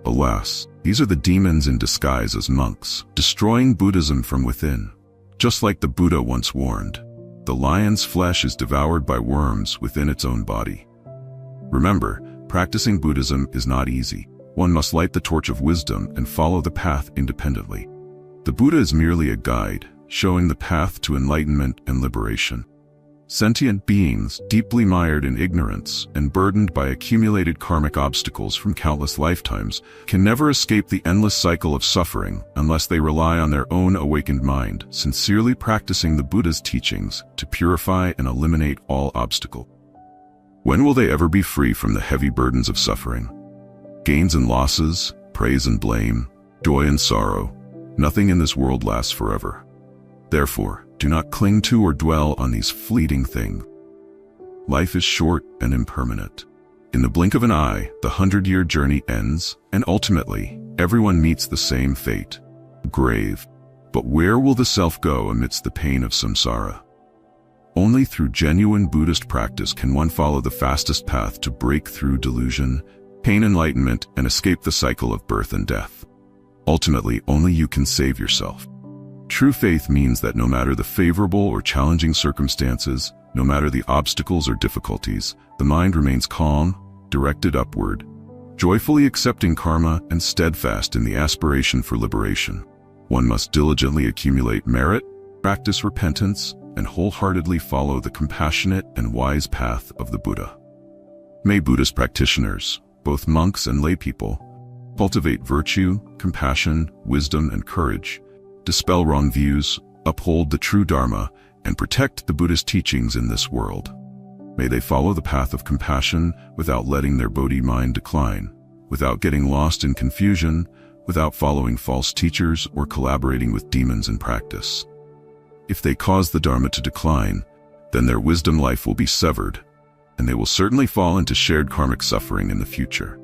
Alas, these are the demons in disguise as monks, destroying Buddhism from within. Just like the Buddha once warned, the lion's flesh is devoured by worms within its own body. Remember, practicing Buddhism is not easy. One must light the torch of wisdom and follow the path independently. The Buddha is merely a guide, showing the path to enlightenment and liberation. Sentient beings, deeply mired in ignorance and burdened by accumulated karmic obstacles from countless lifetimes, can never escape the endless cycle of suffering unless they rely on their own awakened mind, sincerely practicing the Buddha's teachings to purify and eliminate all obstacles. When will they ever be free from the heavy burdens of suffering? Gains and losses, praise and blame, joy and sorrow. Nothing in this world lasts forever. Therefore, do not cling to or dwell on these fleeting things. Life is short and impermanent. In the blink of an eye, the 100-year journey ends, and ultimately, everyone meets the same fate, grave. But where will the self go amidst the pain of samsara? Only through genuine Buddhist practice can one follow the fastest path to break through delusion, attain enlightenment, and escape the cycle of birth and death. Ultimately, only you can save yourself. True True faith means that no matter the favorable or challenging circumstances, no matter the obstacles or difficulties, the mind remains calm, directed upward, joyfully accepting karma and steadfast in the aspiration for liberation. One must diligently accumulate merit, practice repentance, and wholeheartedly follow the compassionate and wise path of the Buddha. May Buddhist practitioners, both monks and laypeople, cultivate virtue, compassion, wisdom, and courage, dispel wrong views, uphold the true Dharma, and protect the Buddhist teachings in this world. May they follow the path of compassion without letting their bodhi mind decline, without getting lost in confusion, without following false teachers or collaborating with demons in practice. If they cause the Dharma to decline, then their wisdom life will be severed, and they will certainly fall into shared karmic suffering in the future.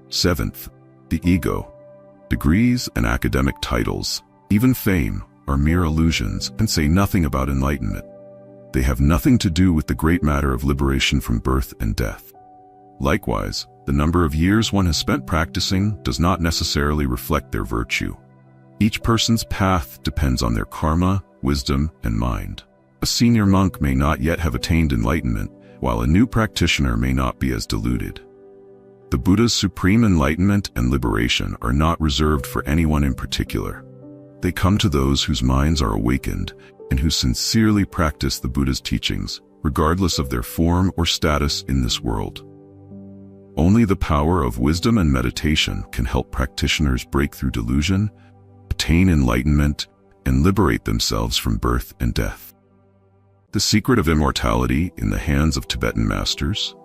Seventh, the ego. Degrees and academic titles, even fame, are mere illusions and say nothing about enlightenment. They have nothing to do with the great matter of liberation from birth and death. Likewise, the number of years one has spent practicing does not necessarily reflect their virtue. Each person's path depends on their karma, wisdom, and mind. A senior monk may not yet have attained enlightenment, while a new practitioner may not be as deluded. The Buddha's supreme enlightenment and liberation are not reserved for anyone in particular. They come to those whose minds are awakened and who sincerely practice the Buddha's teachings, regardless of their form or status in this world. Only the power of wisdom and meditation can help practitioners break through delusion, attain enlightenment, and liberate themselves from birth and death. The secret of immortality in the hands of Tibetan masters.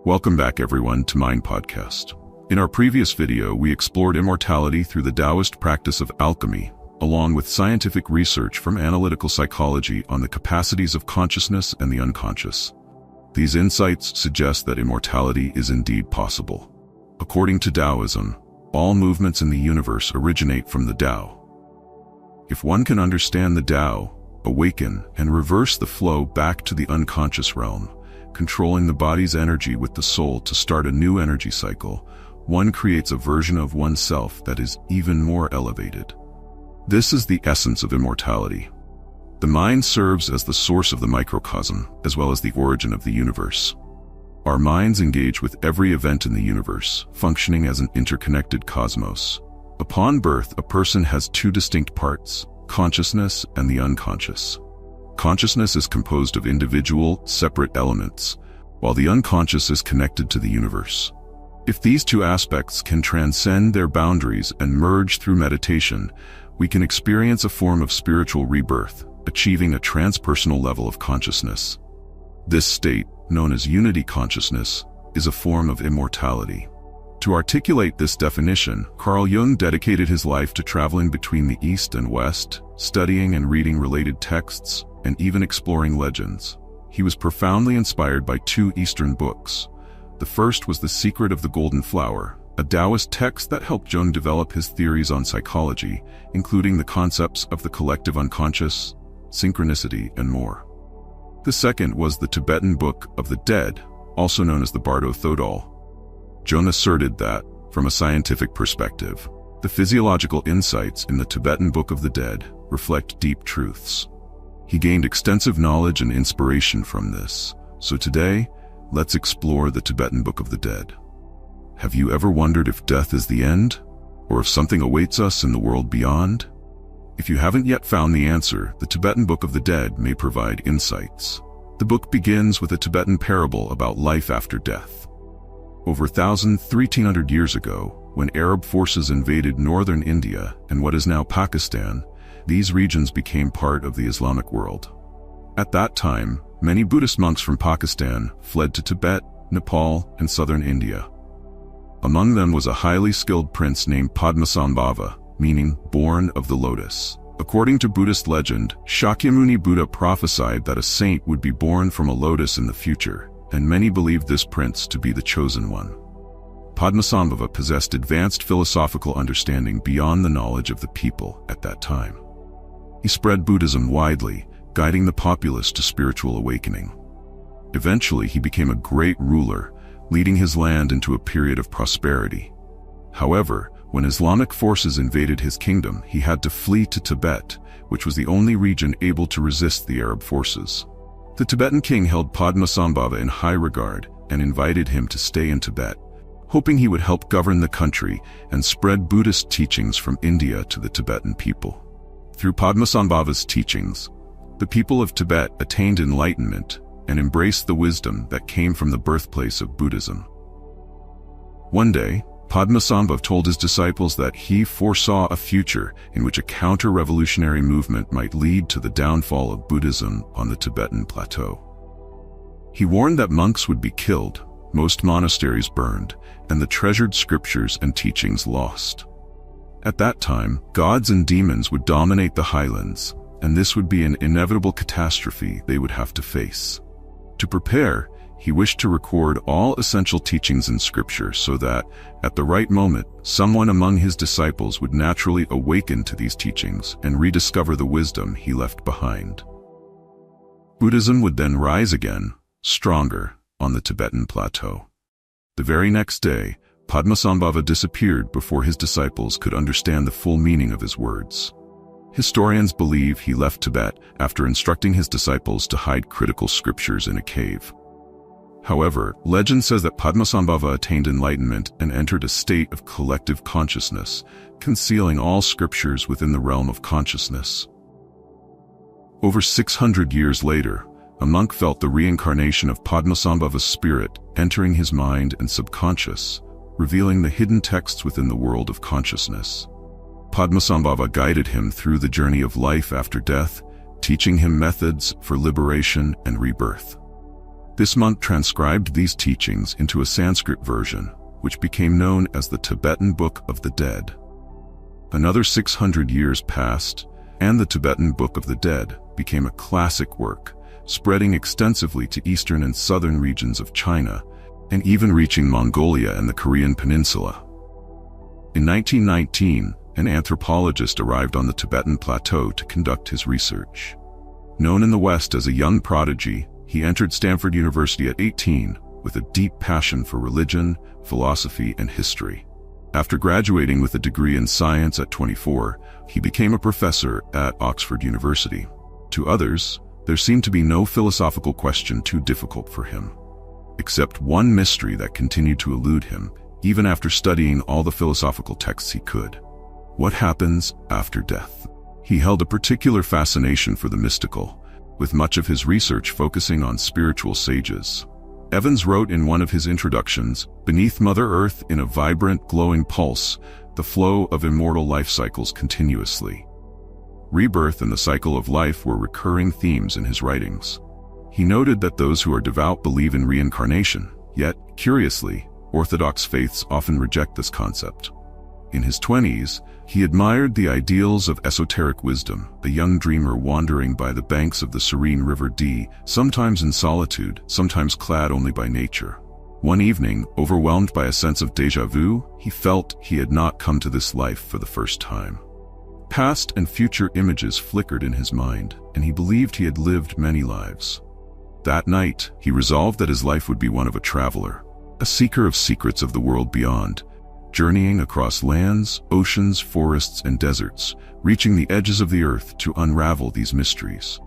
Welcome back everyone to Mind Podcast. In our previous video, we explored immortality through the Taoist practice of alchemy, along with scientific research from analytical psychology on the capacities of consciousness and the unconscious. These insights suggest that immortality is indeed possible. According to Taoism, all movements in the universe originate from the Tao. If one can understand the Tao, awaken and reverse the flow back to the unconscious realm, controlling the body's energy with the soul to start a new energy cycle, one creates a version of oneself that is even more elevated. This is the essence of immortality. The mind serves as the source of the microcosm, as well as the origin of the universe. Our minds engage with every event in the universe, functioning as an interconnected cosmos. Upon birth, a person has two distinct parts, consciousness and the unconscious. Consciousness is composed of individual, separate elements, while the unconscious is connected to the universe. If these two aspects can transcend their boundaries and merge through meditation, we can experience a form of spiritual rebirth, achieving a transpersonal level of consciousness. This state, known as unity consciousness, is a form of immortality. To articulate this definition, Carl Jung dedicated his life to traveling between the East and West, studying and reading related texts, and even exploring legends. He was profoundly inspired by two Eastern books. The first was The Secret of the Golden Flower, a Taoist text that helped Jung develop his theories on psychology, including the concepts of the collective unconscious, synchronicity, and more. The second was the Tibetan Book of the Dead, also known as the Bardo Thodol. Jung asserted that, from a scientific perspective, the physiological insights in the Tibetan Book of the Dead reflect deep truths. He gained extensive knowledge and inspiration from this, so today, let's explore the Tibetan Book of the Dead. Have you ever wondered if death is the end, or if something awaits us in the world beyond? If you haven't yet found the answer, the Tibetan Book of the Dead may provide insights. The book begins with a Tibetan parable about life after death. Over 1,300 years ago, when Arab forces invaded northern India and what is now Pakistan, these regions became part of the Islamic world. At that time, many Buddhist monks from Pakistan fled to Tibet, Nepal, and southern India. Among them was a highly skilled prince named Padmasambhava, meaning born of the lotus. According to Buddhist legend, Shakyamuni Buddha prophesied that a saint would be born from a lotus in the future, and many believed this prince to be the chosen one. Padmasambhava possessed advanced philosophical understanding beyond the knowledge of the people at that time. He spread Buddhism widely, guiding the populace to spiritual awakening. Eventually, he became a great ruler, leading his land into a period of prosperity. However, When Islamic forces invaded his kingdom, he had to flee to Tibet, which was the only region able to resist the Arab forces. The Tibetan king held Padmasambhava in high regard and invited him to stay in Tibet, hoping he would help govern the country and spread Buddhist teachings from India to the Tibetan people. Through Padmasambhava's teachings, the people of Tibet attained enlightenment and embraced the wisdom that came from the birthplace of Buddhism. One day, Padmasambhava told his disciples that he foresaw a future in which a counter-revolutionary movement might lead to the downfall of Buddhism on the Tibetan plateau. He warned that monks would be killed, most monasteries burned, and the treasured scriptures and teachings lost. At that time, gods and demons would dominate the highlands, and this would be an inevitable catastrophe they would have to face. To prepare, he wished to record all essential teachings in scripture so that, at the right moment, someone among his disciples would naturally awaken to these teachings and rediscover the wisdom he left behind. Buddhism would then rise again, stronger, on the Tibetan plateau. The very next day, Padmasambhava disappeared before his disciples could understand the full meaning of his words. Historians believe he left Tibet after instructing his disciples to hide critical scriptures in a cave. However, legend says that Padmasambhava attained enlightenment and entered a state of collective consciousness, concealing all scriptures within the realm of consciousness. Over 600 years later, a monk felt the reincarnation of Padmasambhava's spirit entering his mind and subconscious, revealing the hidden texts within the world of consciousness. Padmasambhava guided him through the journey of life after death, teaching him methods for liberation and rebirth. This monk transcribed these teachings into a Sanskrit version, which became known as the Tibetan Book of the Dead. Another 600 years passed, and the Tibetan Book of the Dead became a classic work, spreading extensively to eastern and southern regions of China, and even reaching Mongolia and the Korean peninsula. In 1919, an anthropologist arrived on the Tibetan plateau to conduct his research. Known in the West as a young prodigy, he entered Stanford University at 18 with a deep passion for religion, philosophy, and history. After graduating with a degree in science at 24, he became a professor at Oxford University. To others, there seemed to be no philosophical question too difficult for him, except one mystery that continued to elude him, even after studying all the philosophical texts he could. What happens after death? He held a particular fascination for the mystical, with much of his research focusing on spiritual sages. Evans wrote in one of his introductions, "Beneath Mother Earth in a vibrant, glowing pulse, the flow of immortal life cycles continuously." Rebirth and the cycle of life were recurring themes in his writings. He noted that those who are devout believe in reincarnation, yet, curiously, Orthodox faiths often reject this concept. In his 20s, he admired the ideals of esoteric wisdom, a young dreamer wandering by the banks of the serene River Dee, sometimes in solitude, sometimes clad only by nature. One evening, overwhelmed by a sense of déjà vu, he felt he had not come to this life for the first time. Past and future images flickered in his mind, and he believed he had lived many lives. That night, he resolved that his life would be one of a traveler, a seeker of secrets of the world beyond, journeying across lands, oceans, forests, and deserts, reaching the edges of the earth to unravel these mysteries.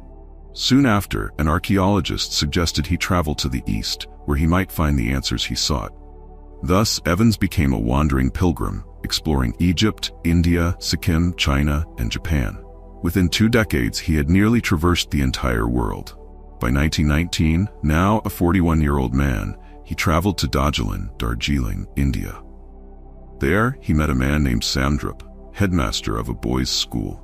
Soon after, an archaeologist suggested he travel to the east, where he might find the answers he sought. Thus, Evans became a wandering pilgrim, exploring Egypt, India, Sikkim, China, and Japan. Within 2 decades, he had nearly traversed the entire world. By 1919, now a 41-year-old man, he traveled to Darjeeling, India. There, he met a man named Samdrup, headmaster of a boys' school.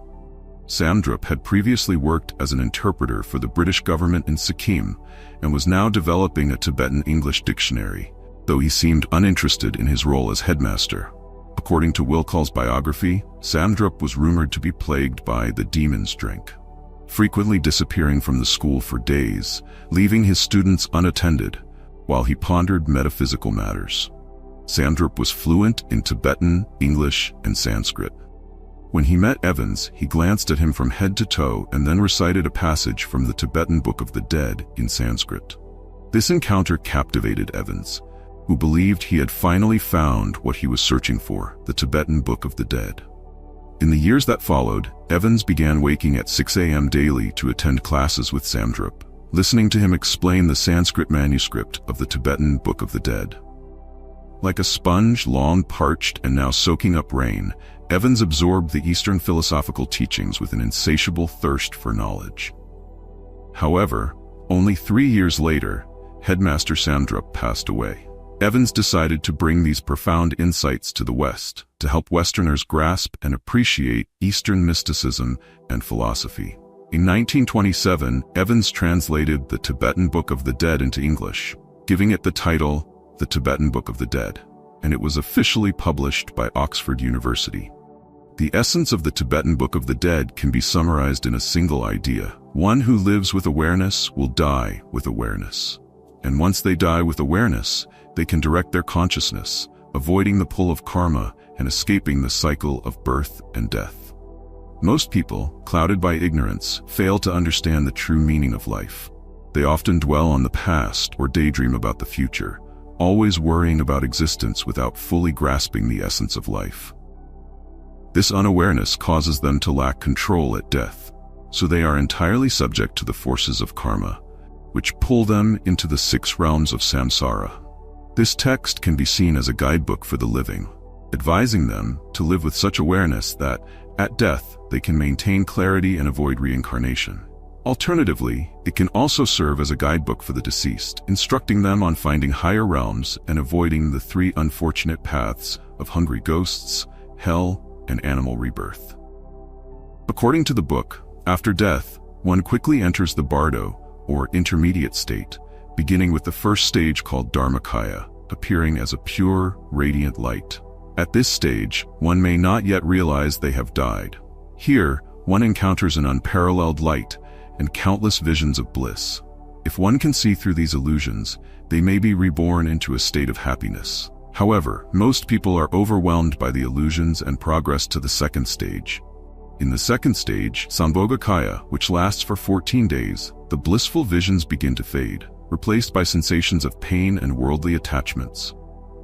Samdrup had previously worked as an interpreter for the British government in Sikkim and was now developing a Tibetan English dictionary, though he seemed uninterested in his role as headmaster. According to Wilcall's biography, Samdrup was rumored to be plagued by the demon's drink, frequently disappearing from the school for days, leaving his students unattended while he pondered metaphysical matters. Samdrup was fluent in Tibetan, English, and Sanskrit. When he met Evans, he glanced at him from head to toe and then recited a passage from the Tibetan Book of the Dead in Sanskrit. This encounter captivated Evans. who believed he had finally found what he was searching for, the Tibetan Book of the Dead. In the years that followed, Evans began waking at 6 a.m. daily to attend classes with Samdrup, listening to him explain the Sanskrit manuscript of the Tibetan Book of the Dead. Like a sponge long parched and now soaking up rain, Evans absorbed the Eastern philosophical teachings with an insatiable thirst for knowledge. However, only 3 years later, Headmaster Samdrup passed away. Evans decided to bring these profound insights to the West to help Westerners grasp and appreciate Eastern mysticism and philosophy. In 1927, Evans translated the Tibetan Book of the Dead into English, giving it the title, The Tibetan Book of the Dead, and it was officially published by Oxford University. The essence of the Tibetan Book of the Dead can be summarized in a single idea. One who lives with awareness will die with awareness. And once they die with awareness, they can direct their consciousness, avoiding the pull of karma and escaping the cycle of birth and death. Most people, clouded by ignorance, fail to understand the true meaning of life. They often dwell on the past or daydream about the future, always worrying about existence without fully grasping the essence of life. This unawareness causes them to lack control at death, so they are entirely subject to the forces of karma, which pull them into the 6 realms of samsara. This text can be seen as a guidebook for the living, advising them to live with such awareness that, at death, they can maintain clarity and avoid reincarnation. Alternatively, it can also serve as a guidebook for the deceased, instructing them on finding higher realms and avoiding the 3 unfortunate paths of hungry ghosts, hell, and animal rebirth. According to the book, after death, one quickly enters the bardo, or intermediate state, beginning with the first stage called Dharmakaya, appearing as a pure, radiant light. At this stage, one may not yet realize they have died. Here, one encounters an unparalleled light and countless visions of bliss. If one can see through these illusions, they may be reborn into a state of happiness. However, most people are overwhelmed by the illusions and progress to the second stage. In the second stage, Sambhogakaya, which lasts for 14 days, the blissful visions begin to fade, replaced by sensations of pain and worldly attachments.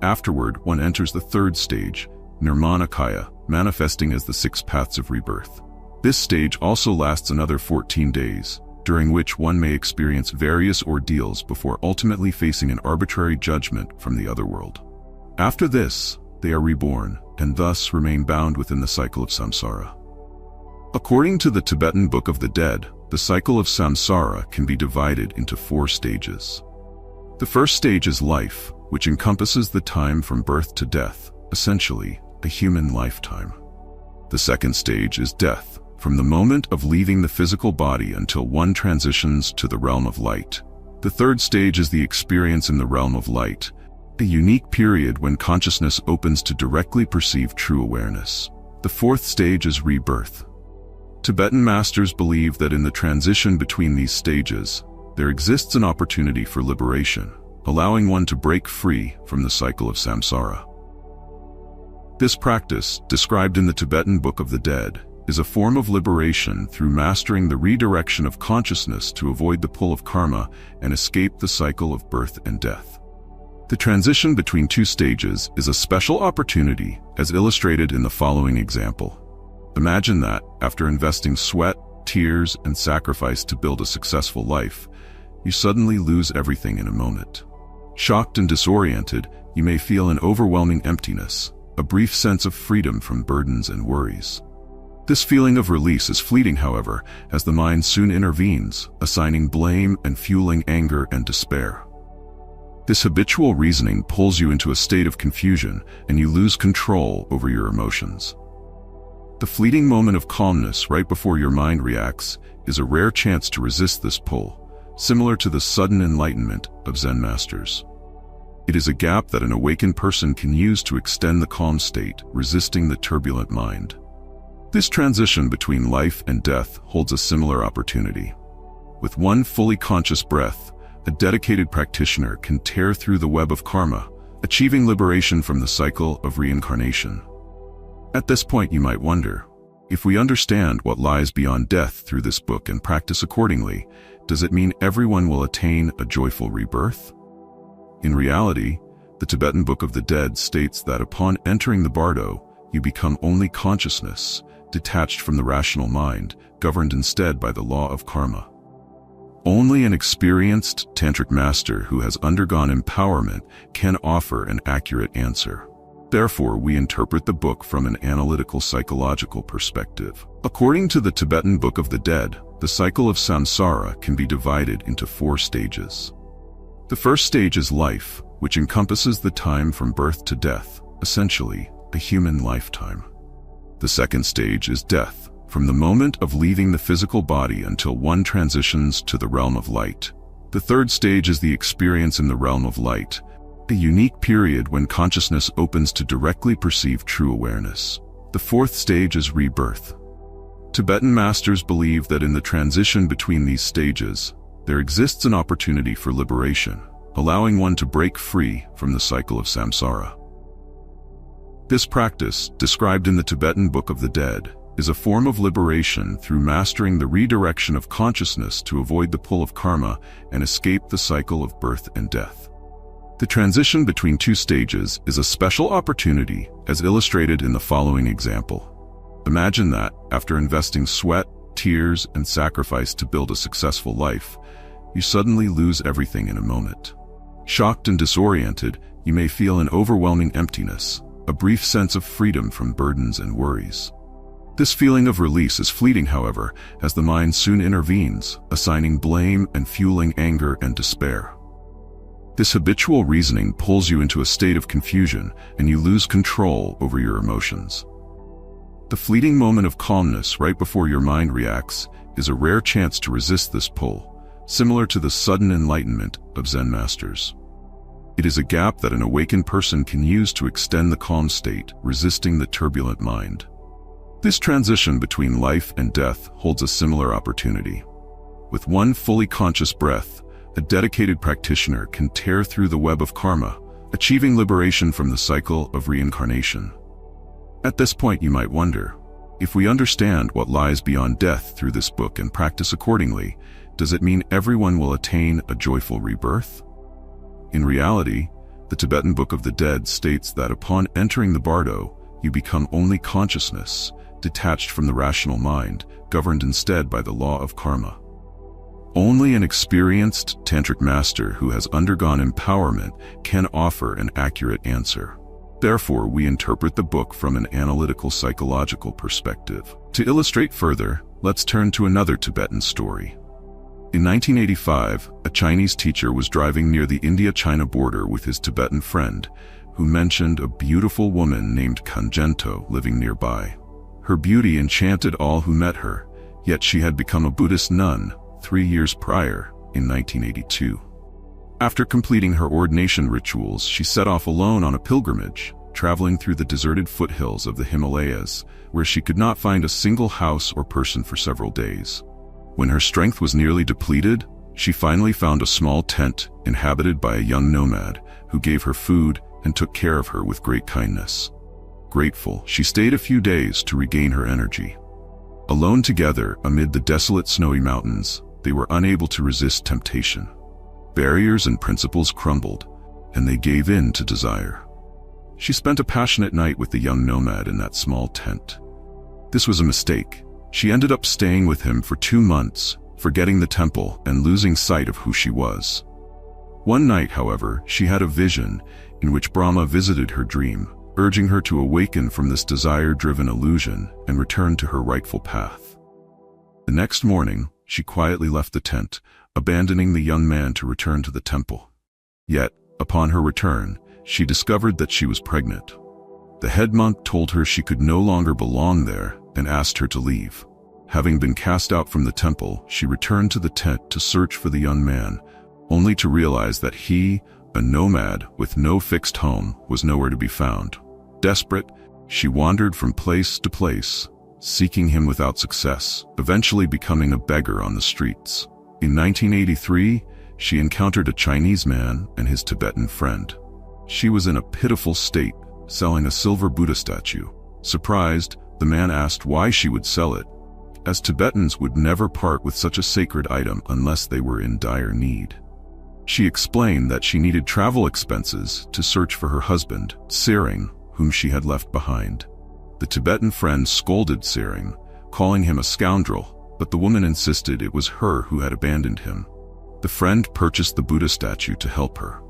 Afterward, one enters the third stage, Nirmanakaya, manifesting as the 6 paths of rebirth. This stage also lasts another 14 days, during which one may experience various ordeals before ultimately facing an arbitrary judgment from the other world. After this, they are reborn, and thus remain bound within the cycle of samsara. According to the Tibetan Book of the Dead, the cycle of samsara can be divided into 4 stages. The first stage is life, which encompasses the time from birth to death, essentially a human lifetime. The second stage is death, from the moment of leaving the physical body until one transitions to the realm of light. The third stage is the experience in the realm of light, a unique period when consciousness opens to directly perceive true awareness. The fourth stage is rebirth. Tibetan masters believe that in the transition between these stages, there exists an opportunity for liberation, allowing one to break free from the cycle of samsara. This practice, described in the Tibetan Book of the Dead, is a form of liberation through mastering the redirection of consciousness to avoid the pull of karma and escape the cycle of birth and death. The transition between 2 stages is a special opportunity, as illustrated in the following example. Imagine that, after investing sweat, tears, and sacrifice to build a successful life, you suddenly lose everything in a moment. Shocked and disoriented, you may feel an overwhelming emptiness, a brief sense of freedom from burdens and worries. This feeling of release is fleeting, however, as the mind soon intervenes, assigning blame and fueling anger and despair. This habitual reasoning pulls you into a state of confusion, and you lose control over your emotions. The fleeting moment of calmness right before your mind reacts is a rare chance to resist this pull, similar to the sudden enlightenment of Zen masters. It is a gap that an awakened person can use to extend the calm state, resisting the turbulent mind. This transition between life and death holds a similar opportunity. With one fully conscious breath, a dedicated practitioner can tear through the web of karma, achieving liberation from the cycle of reincarnation. At this point, you might wonder, if we understand what lies beyond death through this book and practice accordingly, does it mean everyone will attain a joyful rebirth? In reality, the Tibetan Book of the Dead states that upon entering the bardo, you become only consciousness, detached from the rational mind, governed instead by the law of karma. Only an experienced tantric master who has undergone empowerment can offer an accurate answer. Therefore, we interpret the book from an analytical psychological perspective. According to the Tibetan Book of the Dead, the cycle of samsara can be divided into 4 stages. The first stage is life, which encompasses the time from birth to death, essentially a human lifetime. The second stage is death, from the moment of leaving the physical body until one transitions to the realm of light. The third stage is the experience in the realm of light, a unique period when consciousness opens to directly perceive true awareness. The fourth stage is rebirth. Tibetan masters believe that in the transition between these stages, there exists an opportunity for liberation, allowing one to break free from the cycle of samsara. This practice, described in the Tibetan Book of the Dead, is a form of liberation through mastering the redirection of consciousness to avoid the pull of karma and escape the cycle of birth and death. The transition between 2 stages is a special opportunity, as illustrated in the following example. Imagine that, after investing sweat, tears, and sacrifice to build a successful life, you suddenly lose everything in a moment. Shocked and disoriented, you may feel an overwhelming emptiness, a brief sense of freedom from burdens and worries. This feeling of release is fleeting, however, as the mind soon intervenes, assigning blame and fueling anger and despair. This habitual reasoning pulls you into a state of confusion, and you lose control over your emotions. The fleeting moment of calmness right before your mind reacts is a rare chance to resist this pull, similar to the sudden enlightenment of Zen masters. It is a gap that an awakened person can use to extend the calm state, resisting the turbulent mind. This transition between life and death holds a similar opportunity. With one fully conscious breath, a dedicated practitioner can tear through the web of karma, achieving liberation from the cycle of reincarnation. At this point, you might wonder, if we understand what lies beyond death through this book and practice accordingly, does it mean everyone will attain a joyful rebirth? In reality, the Tibetan Book of the Dead states that upon entering the bardo, you become only consciousness, detached from the rational mind, governed instead by the law of karma. Only an experienced tantric master who has undergone empowerment can offer an accurate answer. Therefore, we interpret the book from an analytical psychological perspective. To illustrate further, let's turn to another Tibetan story. In 1985, a Chinese teacher was driving near the India-China border with his Tibetan friend, who mentioned a beautiful woman named Kanjento living nearby. Her beauty enchanted all who met her, yet she had become a Buddhist nun 3 years prior, in 1982. After completing her ordination rituals, she set off alone on a pilgrimage, traveling through the deserted foothills of the Himalayas, where she could not find a single house or person for several days. When her strength was nearly depleted, she finally found a small tent inhabited by a young nomad who gave her food and took care of her with great kindness. Grateful, she stayed a few days to regain her energy. Alone together amid the desolate snowy mountains, they were unable to resist temptation. Barriers and principles crumbled, and they gave in to desire. She spent a passionate night with the young nomad in that small tent. This was a mistake. She ended up staying with him for 2 months, forgetting the temple and losing sight of who she was. One night, however, she had a vision in which Brahma visited her dream, urging her to awaken from this desire-driven illusion and return to her rightful path. The next morning, she quietly left the tent, abandoning the young man to return to the temple. Yet, upon her return, she discovered that she was pregnant. The head monk told her she could no longer belong there and asked her to leave. Having been cast out from the temple, she returned to the tent to search for the young man, only to realize that he, a nomad with no fixed home, was nowhere to be found. Desperate, she wandered from place to place, seeking him without success, eventually becoming a beggar on the streets. In 1983, she encountered a Chinese man and his Tibetan friend. She was in a pitiful state, selling a silver Buddha statue. Surprised, the man asked why she would sell it, as Tibetans would never part with such a sacred item unless they were in dire need. She explained that she needed travel expenses to search for her husband, Tsering, whom she had left behind. The Tibetan friend scolded Tsering, calling him a scoundrel, but the woman insisted it was her who had abandoned him. The friend purchased the Buddha statue to help her.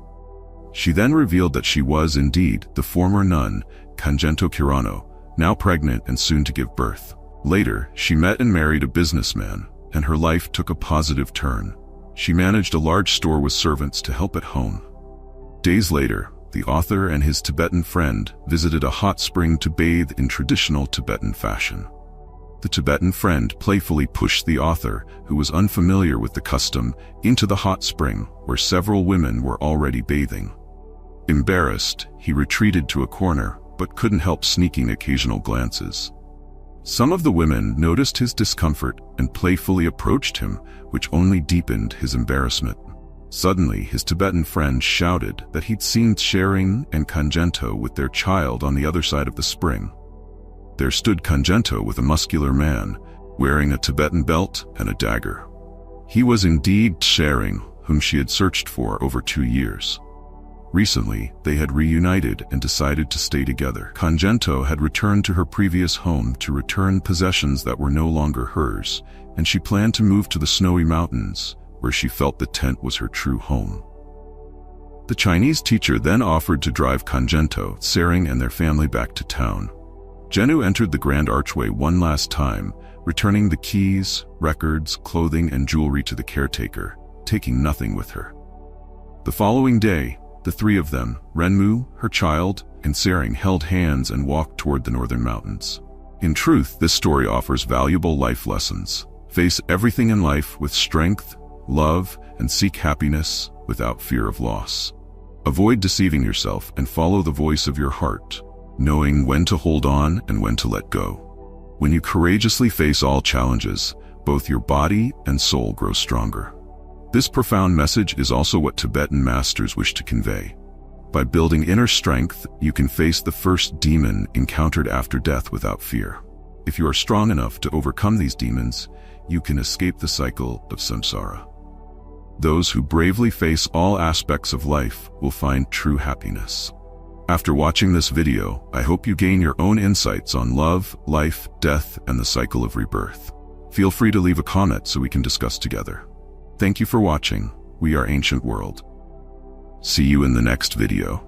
She then revealed that she was indeed the former nun, Kangento Kirano, now pregnant and soon to give birth. Later, she met and married a businessman, and her life took a positive turn. She managed a large store with servants to help at home. Days later, the author and his Tibetan friend visited a hot spring to bathe in traditional Tibetan fashion. The Tibetan friend playfully pushed the author, who was unfamiliar with the custom, into the hot spring where several women were already bathing. Embarrassed, he retreated to a corner, but couldn't help sneaking occasional glances. Some of the women noticed his discomfort and playfully approached him, which only deepened his embarrassment. Suddenly, his Tibetan friend shouted that he'd seen Tsering and Kangento with their child on the other side of the spring. There stood Kangento with a muscular man, wearing a Tibetan belt and a dagger. He was indeed Tsering, whom she had searched for over 2 years. Recently, they had reunited and decided to stay together. Kangento had returned to her previous home to return possessions that were no longer hers, and she planned to move to the snowy mountains, where she felt the tent was her true home. The Chinese teacher then offered to drive Kangento, Tsering, and their family back to town. Zhenu entered the grand archway one last time, returning the keys, records, clothing, and jewelry to the caretaker, taking nothing with her. The following day, the three of them, Renmu, her child, and Tsering, held hands and walked toward the northern mountains. In truth, this story offers valuable life lessons. Face everything in life with strength, love, and seek happiness without fear of loss. Avoid deceiving yourself and follow the voice of your heart, knowing when to hold on and when to let go. When you courageously face all challenges, both your body and soul grow stronger. This profound message is also what Tibetan masters wish to convey. By building inner strength, you can face the first demon encountered after death without fear. If you are strong enough to overcome these demons, you can escape the cycle of samsara. Those who bravely face all aspects of life will find true happiness. After watching this video, I hope you gain your own insights on love, life, death, and the cycle of rebirth. Feel free to leave a comment so we can discuss together. Thank you for watching. We are Ancient World. See you in the next video.